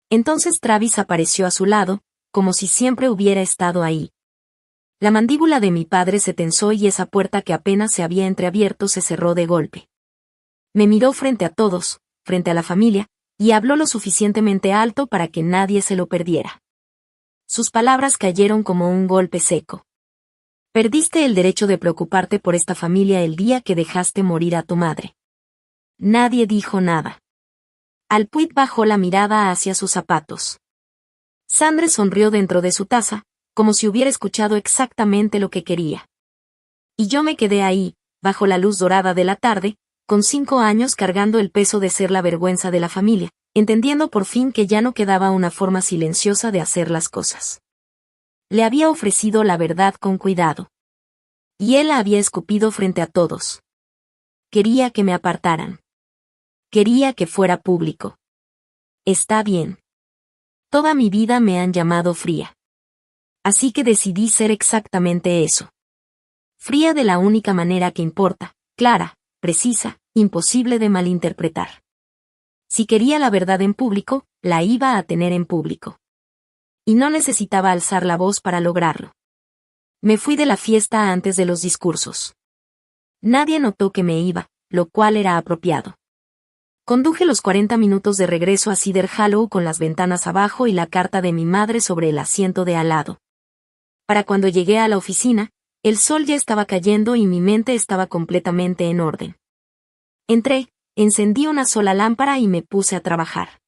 Entonces Travis apareció a su lado, como si siempre hubiera estado ahí. La mandíbula de mi padre se tensó y esa puerta que apenas se había entreabierto se cerró de golpe. Me miró frente a todos, frente a la familia, y habló lo suficientemente alto para que nadie se lo perdiera. Sus palabras cayeron como un golpe seco. Perdiste el derecho de preocuparte por esta familia el día que dejaste morir a tu madre. Nadie dijo nada. Alpuit bajó la mirada hacia sus zapatos. Sandre sonrió dentro de su taza, como si hubiera escuchado exactamente lo que quería. Y yo me quedé ahí, bajo la luz dorada de la tarde, con 5 años cargando el peso de ser la vergüenza de la familia, entendiendo por fin que ya no quedaba una forma silenciosa de hacer las cosas. Le había ofrecido la verdad con cuidado. Y él la había escupido frente a todos. Quería que me apartaran. Quería que fuera público. Está bien. Toda mi vida me han llamado fría. Así que decidí ser exactamente eso. Fría de la única manera que importa, clara, precisa, imposible de malinterpretar. Si quería la verdad en público, la iba a tener en público. Y no necesitaba alzar la voz para lograrlo. Me fui de la fiesta antes de los discursos. Nadie notó que me iba, lo cual era apropiado. Conduje los 40 minutos de regreso a Cedar Hollow con las ventanas abajo y la carta de mi madre sobre el asiento de al lado. Para cuando llegué a la oficina, el sol ya estaba cayendo y mi mente estaba completamente en orden. Entré, encendí una sola lámpara y me puse a trabajar.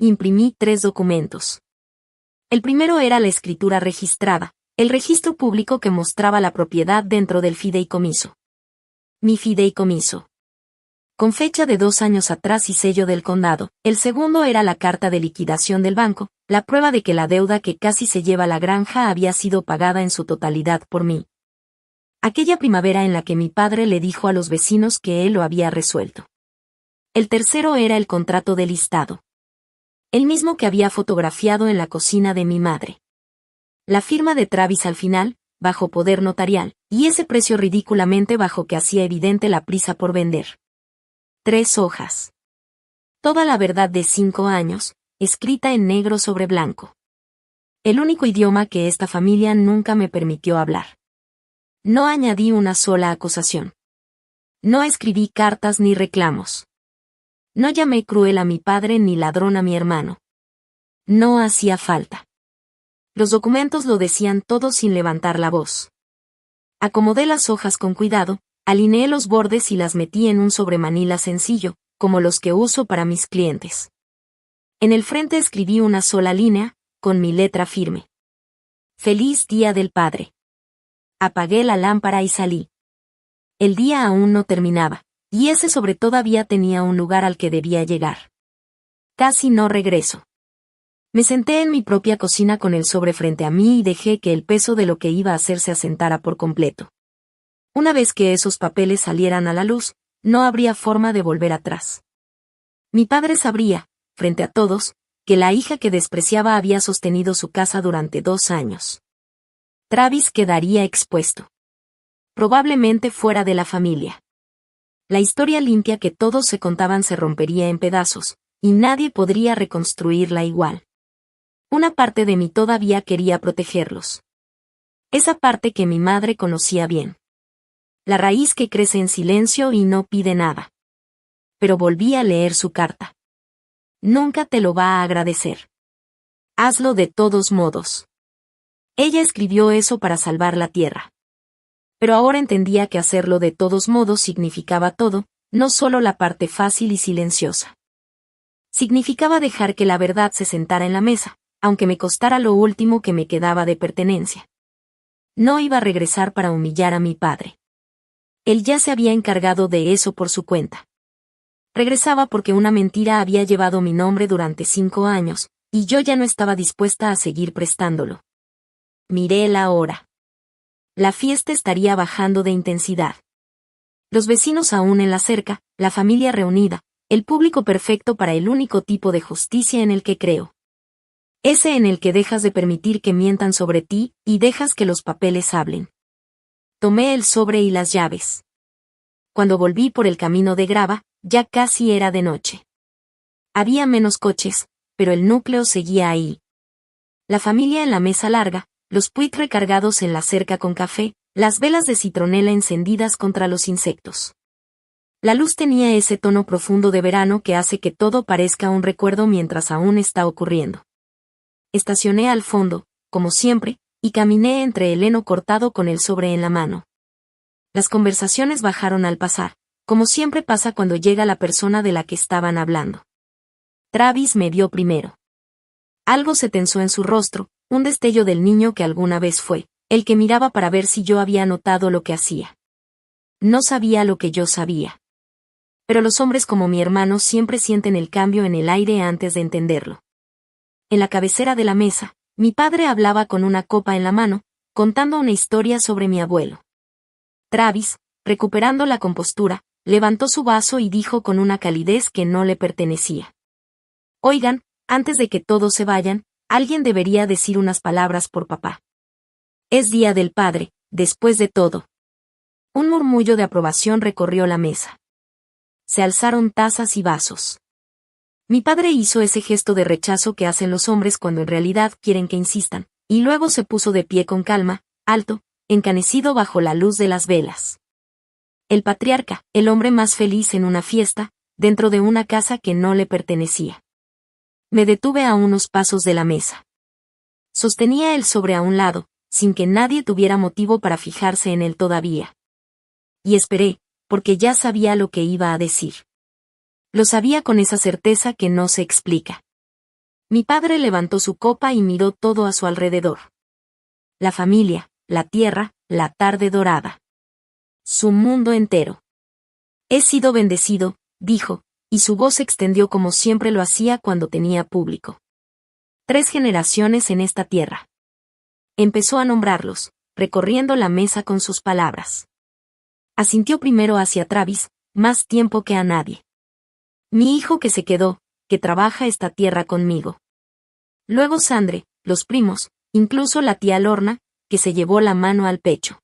Imprimí 3 documentos. El primero era la escritura registrada, el registro público que mostraba la propiedad dentro del fideicomiso. Mi fideicomiso. Con fecha de 2 años atrás y sello del condado. El segundo era la carta de liquidación del banco, la prueba de que la deuda que casi se lleva la granja había sido pagada en su totalidad por mí. Aquella primavera en la que mi padre le dijo a los vecinos que él lo había resuelto. El tercero era el contrato de listado. El mismo que había fotografiado en la cocina de mi madre. La firma de Travis al final, bajo poder notarial, y ese precio ridículamente bajo que hacía evidente la prisa por vender. 3 hojas. Toda la verdad de 5 años, escrita en negro sobre blanco. El único idioma que esta familia nunca me permitió hablar. No añadí una sola acusación. No escribí cartas ni reclamos. No llamé cruel a mi padre ni ladrón a mi hermano. No hacía falta. Los documentos lo decían todo sin levantar la voz. Acomodé las hojas con cuidado, alineé los bordes y las metí en un sobremanila sencillo, como los que uso para mis clientes. En el frente escribí una sola línea, con mi letra firme. Feliz Día del Padre. Apagué la lámpara y salí. El día aún no terminaba, y ese sobre todavía tenía un lugar al que debía llegar. Casi no regreso. Me senté en mi propia cocina con el sobre frente a mí y dejé que el peso de lo que iba a hacer se asentara por completo. Una vez que esos papeles salieran a la luz, no habría forma de volver atrás. Mi padre sabría, frente a todos, que la hija que despreciaba había sostenido su casa durante 2 años. Travis quedaría expuesto. Probablemente fuera de la familia. La historia limpia que todos se contaban se rompería en pedazos, y nadie podría reconstruirla igual. Una parte de mí todavía quería protegerlos. Esa parte que mi madre conocía bien. La raíz que crece en silencio y no pide nada. Pero volví a leer su carta. Nunca te lo va a agradecer. Hazlo de todos modos. Ella escribió eso para salvar la tierra. Pero ahora entendía que hacerlo de todos modos significaba todo, no solo la parte fácil y silenciosa. Significaba dejar que la verdad se sentara en la mesa, aunque me costara lo último que me quedaba de pertenencia. No iba a regresar para humillar a mi padre. Él ya se había encargado de eso por su cuenta. Regresaba porque una mentira había llevado mi nombre durante 5 años, y yo ya no estaba dispuesta a seguir prestándolo. Miré la hora. La fiesta estaría bajando de intensidad. Los vecinos aún en la cerca, la familia reunida, el público perfecto para el único tipo de justicia en el que creo. Ese en el que dejas de permitir que mientan sobre ti y dejas que los papeles hablen. Tomé el sobre y las llaves. Cuando volví por el camino de grava, ya casi era de noche. Había menos coches, pero el núcleo seguía ahí. La familia en la mesa larga, los puig recargados en la cerca con café, las velas de citronela encendidas contra los insectos. La luz tenía ese tono profundo de verano que hace que todo parezca un recuerdo mientras aún está ocurriendo. Estacioné al fondo, como siempre, y caminé entre el heno cortado con el sobre en la mano. Las conversaciones bajaron al pasar, como siempre pasa cuando llega la persona de la que estaban hablando. Travis me vio primero. Algo se tensó en su rostro, un destello del niño que alguna vez fue, el que miraba para ver si yo había notado lo que hacía. No sabía lo que yo sabía. Pero los hombres como mi hermano siempre sienten el cambio en el aire antes de entenderlo. En la cabecera de la mesa, mi padre hablaba con una copa en la mano, contando una historia sobre mi abuelo. Travis, recuperando la compostura, levantó su vaso y dijo con una calidez que no le pertenecía: «Oigan, antes de que todos se vayan, alguien debería decir unas palabras por papá. Es Día del Padre, después de todo». Un murmullo de aprobación recorrió la mesa. Se alzaron tazas y vasos. Mi padre hizo ese gesto de rechazo que hacen los hombres cuando en realidad quieren que insistan, y luego se puso de pie con calma, alto, encanecido bajo la luz de las velas. El patriarca, el hombre más feliz en una fiesta, dentro de una casa que no le pertenecía. Me detuve a unos pasos de la mesa. Sostenía el sobre a un lado, sin que nadie tuviera motivo para fijarse en él todavía. Y esperé, porque ya sabía lo que iba a decir. Lo sabía con esa certeza que no se explica. Mi padre levantó su copa y miró todo a su alrededor. La familia, la tierra, la tarde dorada. Su mundo entero. He sido bendecido, dijo, y su voz se extendió como siempre lo hacía cuando tenía público. 3 generaciones en esta tierra. Empezó a nombrarlos, recorriendo la mesa con sus palabras. Asintió primero hacia Travis, más tiempo que a nadie. Mi hijo que se quedó, que trabaja esta tierra conmigo. Luego Sandre, los primos, incluso la tía Lorna, que se llevó la mano al pecho.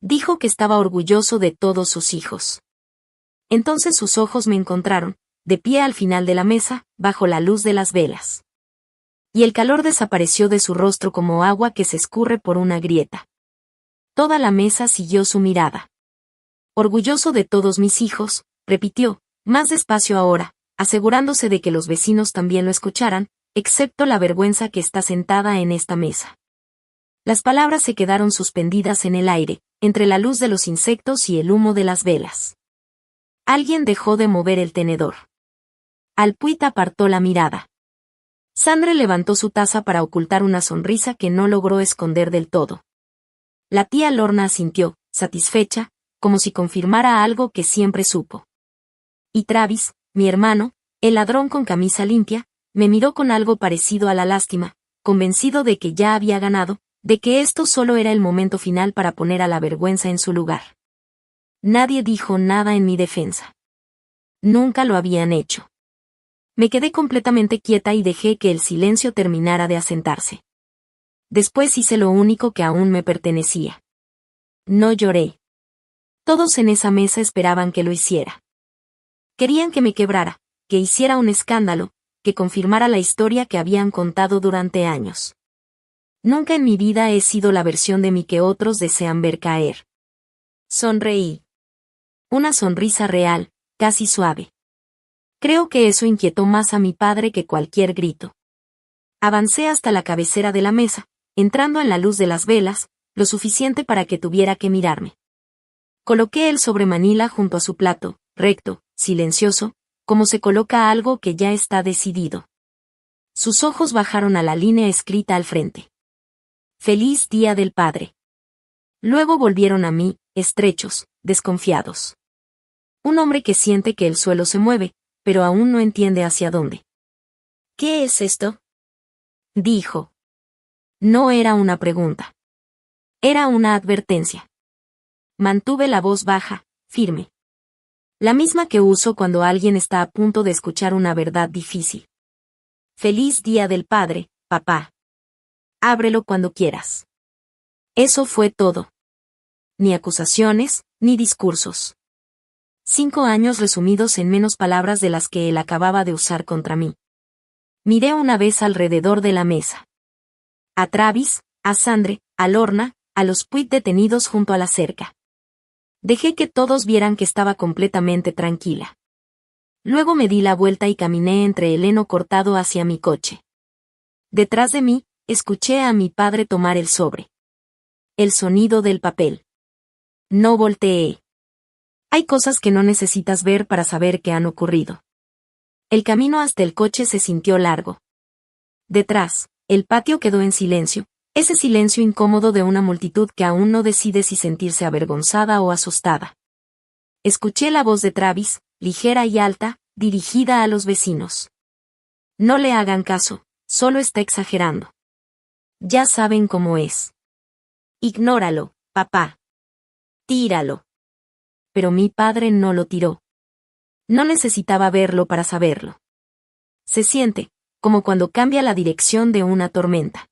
Dijo que estaba orgulloso de todos sus hijos. Entonces sus ojos me encontraron, de pie al final de la mesa, bajo la luz de las velas. Y el calor desapareció de su rostro como agua que se escurre por una grieta. Toda la mesa siguió su mirada. Orgulloso de todos mis hijos, repitió, más despacio ahora, asegurándose de que los vecinos también lo escucharan, excepto la vergüenza que está sentada en esta mesa. Las palabras se quedaron suspendidas en el aire, entre la luz de los insectos y el humo de las velas. Alguien dejó de mover el tenedor. Alpuit apartó la mirada. Sandre levantó su taza para ocultar una sonrisa que no logró esconder del todo. La tía Lorna asintió, satisfecha, como si confirmara algo que siempre supo. Y Travis, mi hermano, el ladrón con camisa limpia, me miró con algo parecido a la lástima, convencido de que ya había ganado, de que esto solo era el momento final para poner a la vergüenza en su lugar. Nadie dijo nada en mi defensa. Nunca lo habían hecho. Me quedé completamente quieta y dejé que el silencio terminara de asentarse. Después hice lo único que aún me pertenecía. No lloré. Todos en esa mesa esperaban que lo hiciera. Querían que me quebrara, que hiciera un escándalo, que confirmara la historia que habían contado durante años. Nunca en mi vida he sido la versión de mí que otros desean ver caer. Sonreí. Una sonrisa real, casi suave. Creo que eso inquietó más a mi padre que cualquier grito. Avancé hasta la cabecera de la mesa, entrando en la luz de las velas, lo suficiente para que tuviera que mirarme. Coloqué el sobre Manila junto a su plato, recto, silencioso, como se coloca algo que ya está decidido. Sus ojos bajaron a la línea escrita al frente. Feliz Día del Padre. Luego volvieron a mí, estrechos, desconfiados. Un hombre que siente que el suelo se mueve, pero aún no entiende hacia dónde. ¿Qué es esto?, dijo. No era una pregunta. Era una advertencia. Mantuve la voz baja, firme. La misma que uso cuando alguien está a punto de escuchar una verdad difícil. Feliz Día del Padre, papá. Ábrelo cuando quieras. Eso fue todo. Ni acusaciones, ni discursos. 5 años resumidos en menos palabras de las que él acababa de usar contra mí. Miré una vez alrededor de la mesa. A Travis, a Sandre, a Lorna, a los Puig detenidos junto a la cerca. Dejé que todos vieran que estaba completamente tranquila. Luego me di la vuelta y caminé entre el heno cortado hacia mi coche. Detrás de mí, escuché a mi padre tomar el sobre. El sonido del papel. No volteé. Hay cosas que no necesitas ver para saber que han ocurrido. El camino hasta el coche se sintió largo. Detrás, el patio quedó en silencio, ese silencio incómodo de una multitud que aún no decide si sentirse avergonzada o asustada. Escuché la voz de Travis, ligera y alta, dirigida a los vecinos. No le hagan caso, solo está exagerando. Ya saben cómo es. Ignóralo, papá. Tíralo. Pero mi padre no lo tiró. No necesitaba verlo para saberlo. Se siente, como cuando cambia la dirección de una tormenta.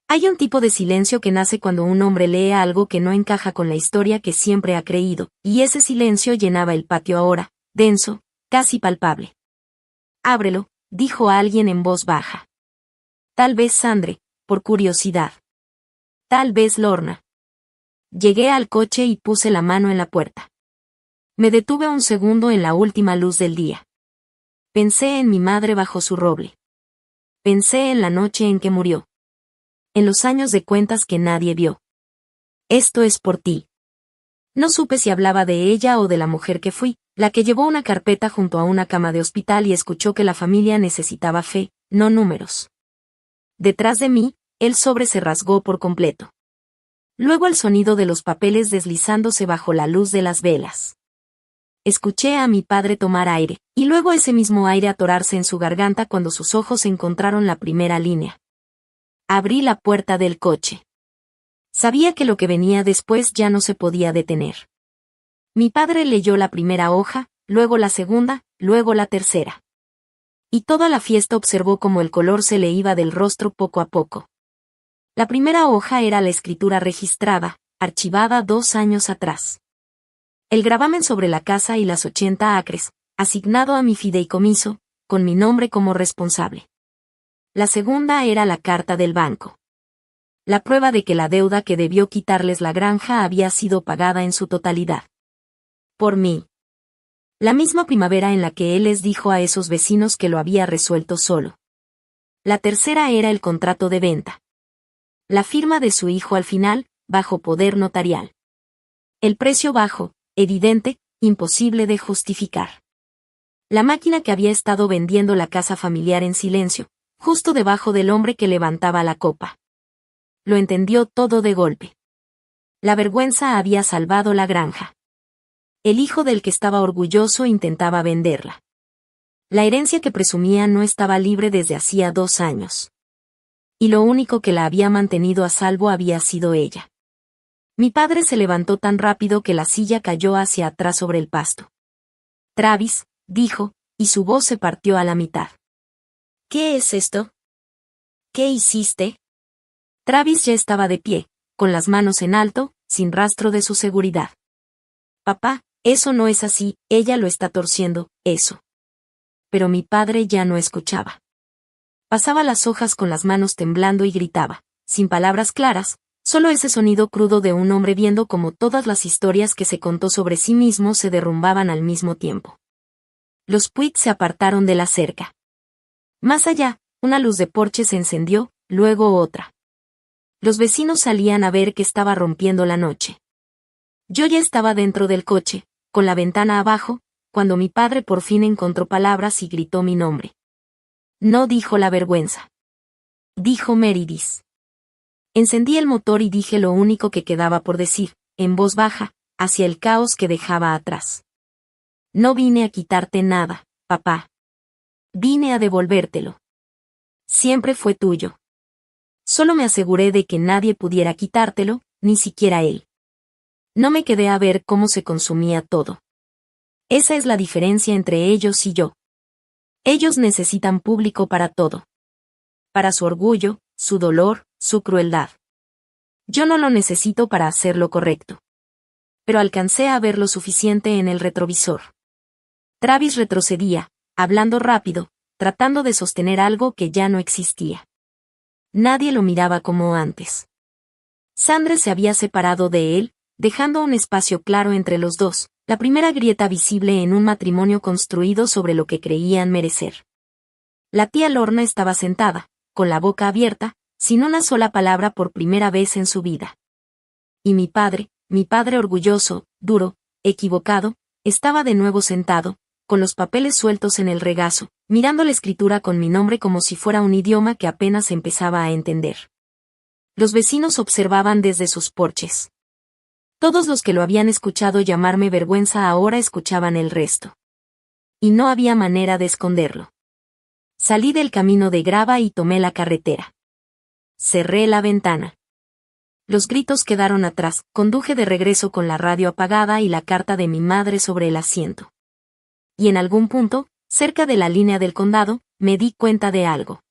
Hay un tipo de silencio que nace cuando un hombre lee algo que no encaja con la historia que siempre ha creído, y ese silencio llenaba el patio ahora, denso, casi palpable. Ábrelo, dijo alguien en voz baja. Tal vez Sandre, por curiosidad. Tal vez Lorna. Llegué al coche y puse la mano en la puerta. Me detuve un segundo en la última luz del día. Pensé en mi madre bajo su roble. Pensé en la noche en que murió. En los años de cuentas que nadie vio. Esto es por ti. No supe si hablaba de ella o de la mujer que fui, la que llevó una carpeta junto a una cama de hospital y escuchó que la familia necesitaba fe, no números. Detrás de mí, el sobre se rasgó por completo. Luego el sonido de los papeles deslizándose bajo la luz de las velas. Escuché a mi padre tomar aire, y luego ese mismo aire atorarse en su garganta cuando sus ojos encontraron la primera línea. Abrí la puerta del coche. Sabía que lo que venía después ya no se podía detener. Mi padre leyó la primera hoja, luego la segunda, luego la tercera. Y toda la fiesta observó cómo el color se le iba del rostro poco a poco. La primera hoja era la escritura registrada, archivada 2 años atrás. El gravamen sobre la casa y las 80 acres, asignado a mi fideicomiso, con mi nombre como responsable. La segunda era la carta del banco. La prueba de que la deuda que debió quitarles la granja había sido pagada en su totalidad. Por mí. La misma primavera en la que él les dijo a esos vecinos que lo había resuelto solo. La tercera era el contrato de venta. La firma de su hijo al final, bajo poder notarial. El precio bajo, evidente, imposible de justificar. La máquina que había estado vendiendo la casa familiar en silencio, justo debajo del hombre que levantaba la copa. Lo entendió todo de golpe. La vergüenza había salvado la granja. El hijo del que estaba orgulloso intentaba venderla. La herencia que presumía no estaba libre desde hacía 2 años. Y lo único que la había mantenido a salvo había sido ella. Mi padre se levantó tan rápido que la silla cayó hacia atrás sobre el pasto. Travis, dijo, y su voz se partió a la mitad. ¿Qué es esto? ¿Qué hiciste? Travis ya estaba de pie, con las manos en alto, sin rastro de su seguridad. Papá, eso no es así, ella lo está torciendo, eso. Pero mi padre ya no escuchaba. Pasaba las hojas con las manos temblando y gritaba, sin palabras claras, solo ese sonido crudo de un hombre viendo cómo todas las historias que se contó sobre sí mismo se derrumbaban al mismo tiempo. Los Puig se apartaron de la cerca. Más allá, una luz de porche se encendió, luego otra. Los vecinos salían a ver qué estaba rompiendo la noche. Yo ya estaba dentro del coche, con la ventana abajo, cuando mi padre por fin encontró palabras y gritó mi nombre. No dijo la vergüenza. Dijo Meredith. Encendí el motor y dije lo único que quedaba por decir, en voz baja, hacia el caos que dejaba atrás. No vine a quitarte nada, papá. Vine a devolvértelo. Siempre fue tuyo. Solo me aseguré de que nadie pudiera quitártelo, ni siquiera él. No me quedé a ver cómo se consumía todo. Esa es la diferencia entre ellos y yo. Ellos necesitan público para todo. Para su orgullo, su dolor, su crueldad. Yo no lo necesito para hacer lo correcto. Pero alcancé a ver lo suficiente en el retrovisor. Travis retrocedía, hablando rápido, tratando de sostener algo que ya no existía. Nadie lo miraba como antes. Sandra se había separado de él, dejando un espacio claro entre los dos, la primera grieta visible en un matrimonio construido sobre lo que creían merecer. La tía Lorna estaba sentada, con la boca abierta, sin una sola palabra por primera vez en su vida. Y mi padre orgulloso, duro, equivocado, estaba de nuevo sentado, con los papeles sueltos en el regazo, mirando la escritura con mi nombre como si fuera un idioma que apenas empezaba a entender. Los vecinos observaban desde sus porches. Todos los que lo habían escuchado llamarme vergüenza ahora escuchaban el resto. Y no había manera de esconderlo. Salí del camino de grava y tomé la carretera. Cerré la ventana. Los gritos quedaron atrás, conduje de regreso con la radio apagada y la carta de mi madre sobre el asiento. Y en algún punto, cerca de la línea del condado, me di cuenta de algo.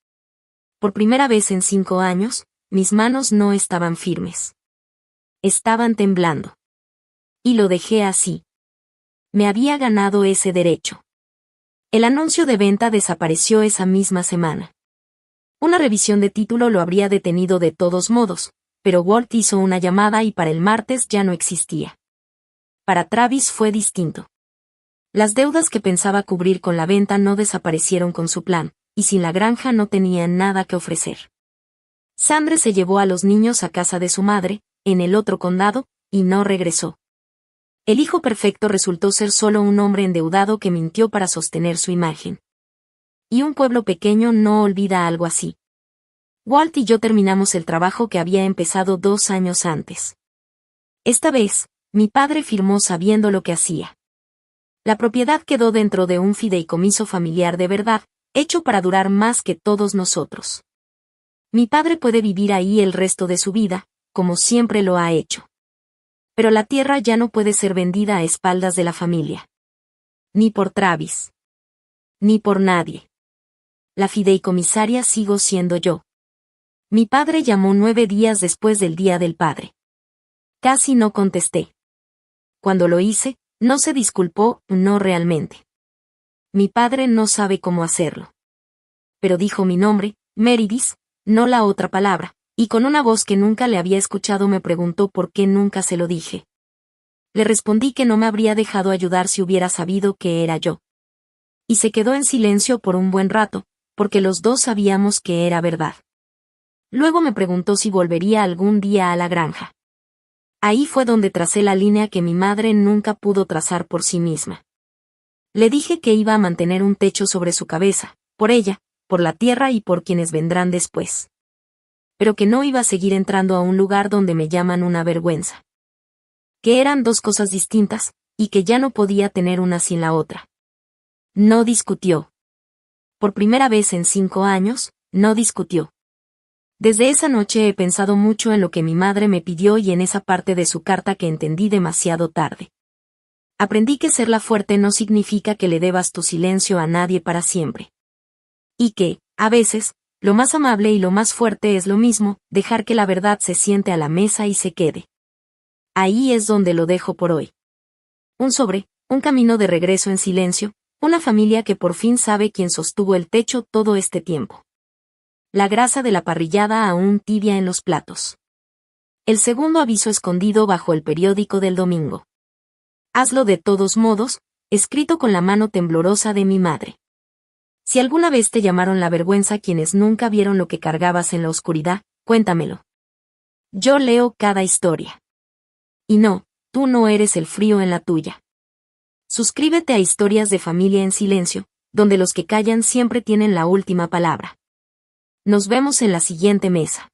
Por primera vez en 5 años, mis manos no estaban firmes. Estaban temblando. Y lo dejé así. Me había ganado ese derecho. El anuncio de venta desapareció esa misma semana. Una revisión de título lo habría detenido de todos modos, pero Walt hizo una llamada y para el martes ya no existía. Para Travis fue distinto. Las deudas que pensaba cubrir con la venta no desaparecieron con su plan, y sin la granja no tenían nada que ofrecer. Sandra se llevó a los niños a casa de su madre, en el otro condado, y no regresó. El hijo perfecto resultó ser solo un hombre endeudado que mintió para sostener su imagen. Y un pueblo pequeño no olvida algo así. Walt y yo terminamos el trabajo que había empezado 2 años antes. Esta vez, mi padre firmó sabiendo lo que hacía. La propiedad quedó dentro de un fideicomiso familiar de verdad, hecho para durar más que todos nosotros. Mi padre puede vivir ahí el resto de su vida, como siempre lo ha hecho. Pero la tierra ya no puede ser vendida a espaldas de la familia. Ni por Travis. Ni por nadie. La fideicomisaria sigo siendo yo. Mi padre llamó 9 días después del Día del Padre. Casi no contesté. Cuando lo hice, no se disculpó, no realmente. Mi padre no sabe cómo hacerlo. Pero dijo mi nombre, Meredith, no la otra palabra, y con una voz que nunca le había escuchado me preguntó por qué nunca se lo dije. Le respondí que no me habría dejado ayudar si hubiera sabido que era yo. Y se quedó en silencio por un buen rato, porque los dos sabíamos que era verdad. Luego me preguntó si volvería algún día a la granja. Ahí fue donde tracé la línea que mi madre nunca pudo trazar por sí misma. Le dije que iba a mantener un techo sobre su cabeza, por ella, por la tierra y por quienes vendrán después. Pero que no iba a seguir entrando a un lugar donde me llaman una vergüenza. Que eran 2 cosas distintas, y que ya no podía tener una sin la otra. No discutió. Por primera vez en 5 años, no discutió. Desde esa noche he pensado mucho en lo que mi madre me pidió y en esa parte de su carta que entendí demasiado tarde. Aprendí que ser la fuerte no significa que le debas tu silencio a nadie para siempre. Y que, a veces, lo más amable y lo más fuerte es lo mismo, dejar que la verdad se siente a la mesa y se quede. Ahí es donde lo dejo por hoy. Un sobre, un camino de regreso en silencio, una familia que por fin sabe quién sostuvo el techo todo este tiempo. La grasa de la parrillada aún tibia en los platos. El segundo aviso escondido bajo el periódico del domingo. Hazlo de todos modos, escrito con la mano temblorosa de mi madre. Si alguna vez te llamaron la vergüenza quienes nunca vieron lo que cargabas en la oscuridad, cuéntamelo. Yo leo cada historia. Y no, tú no eres el frío en la tuya. Suscríbete a Historias de Familia en Silencio, donde los que callan siempre tienen la última palabra. Nos vemos en la siguiente mesa.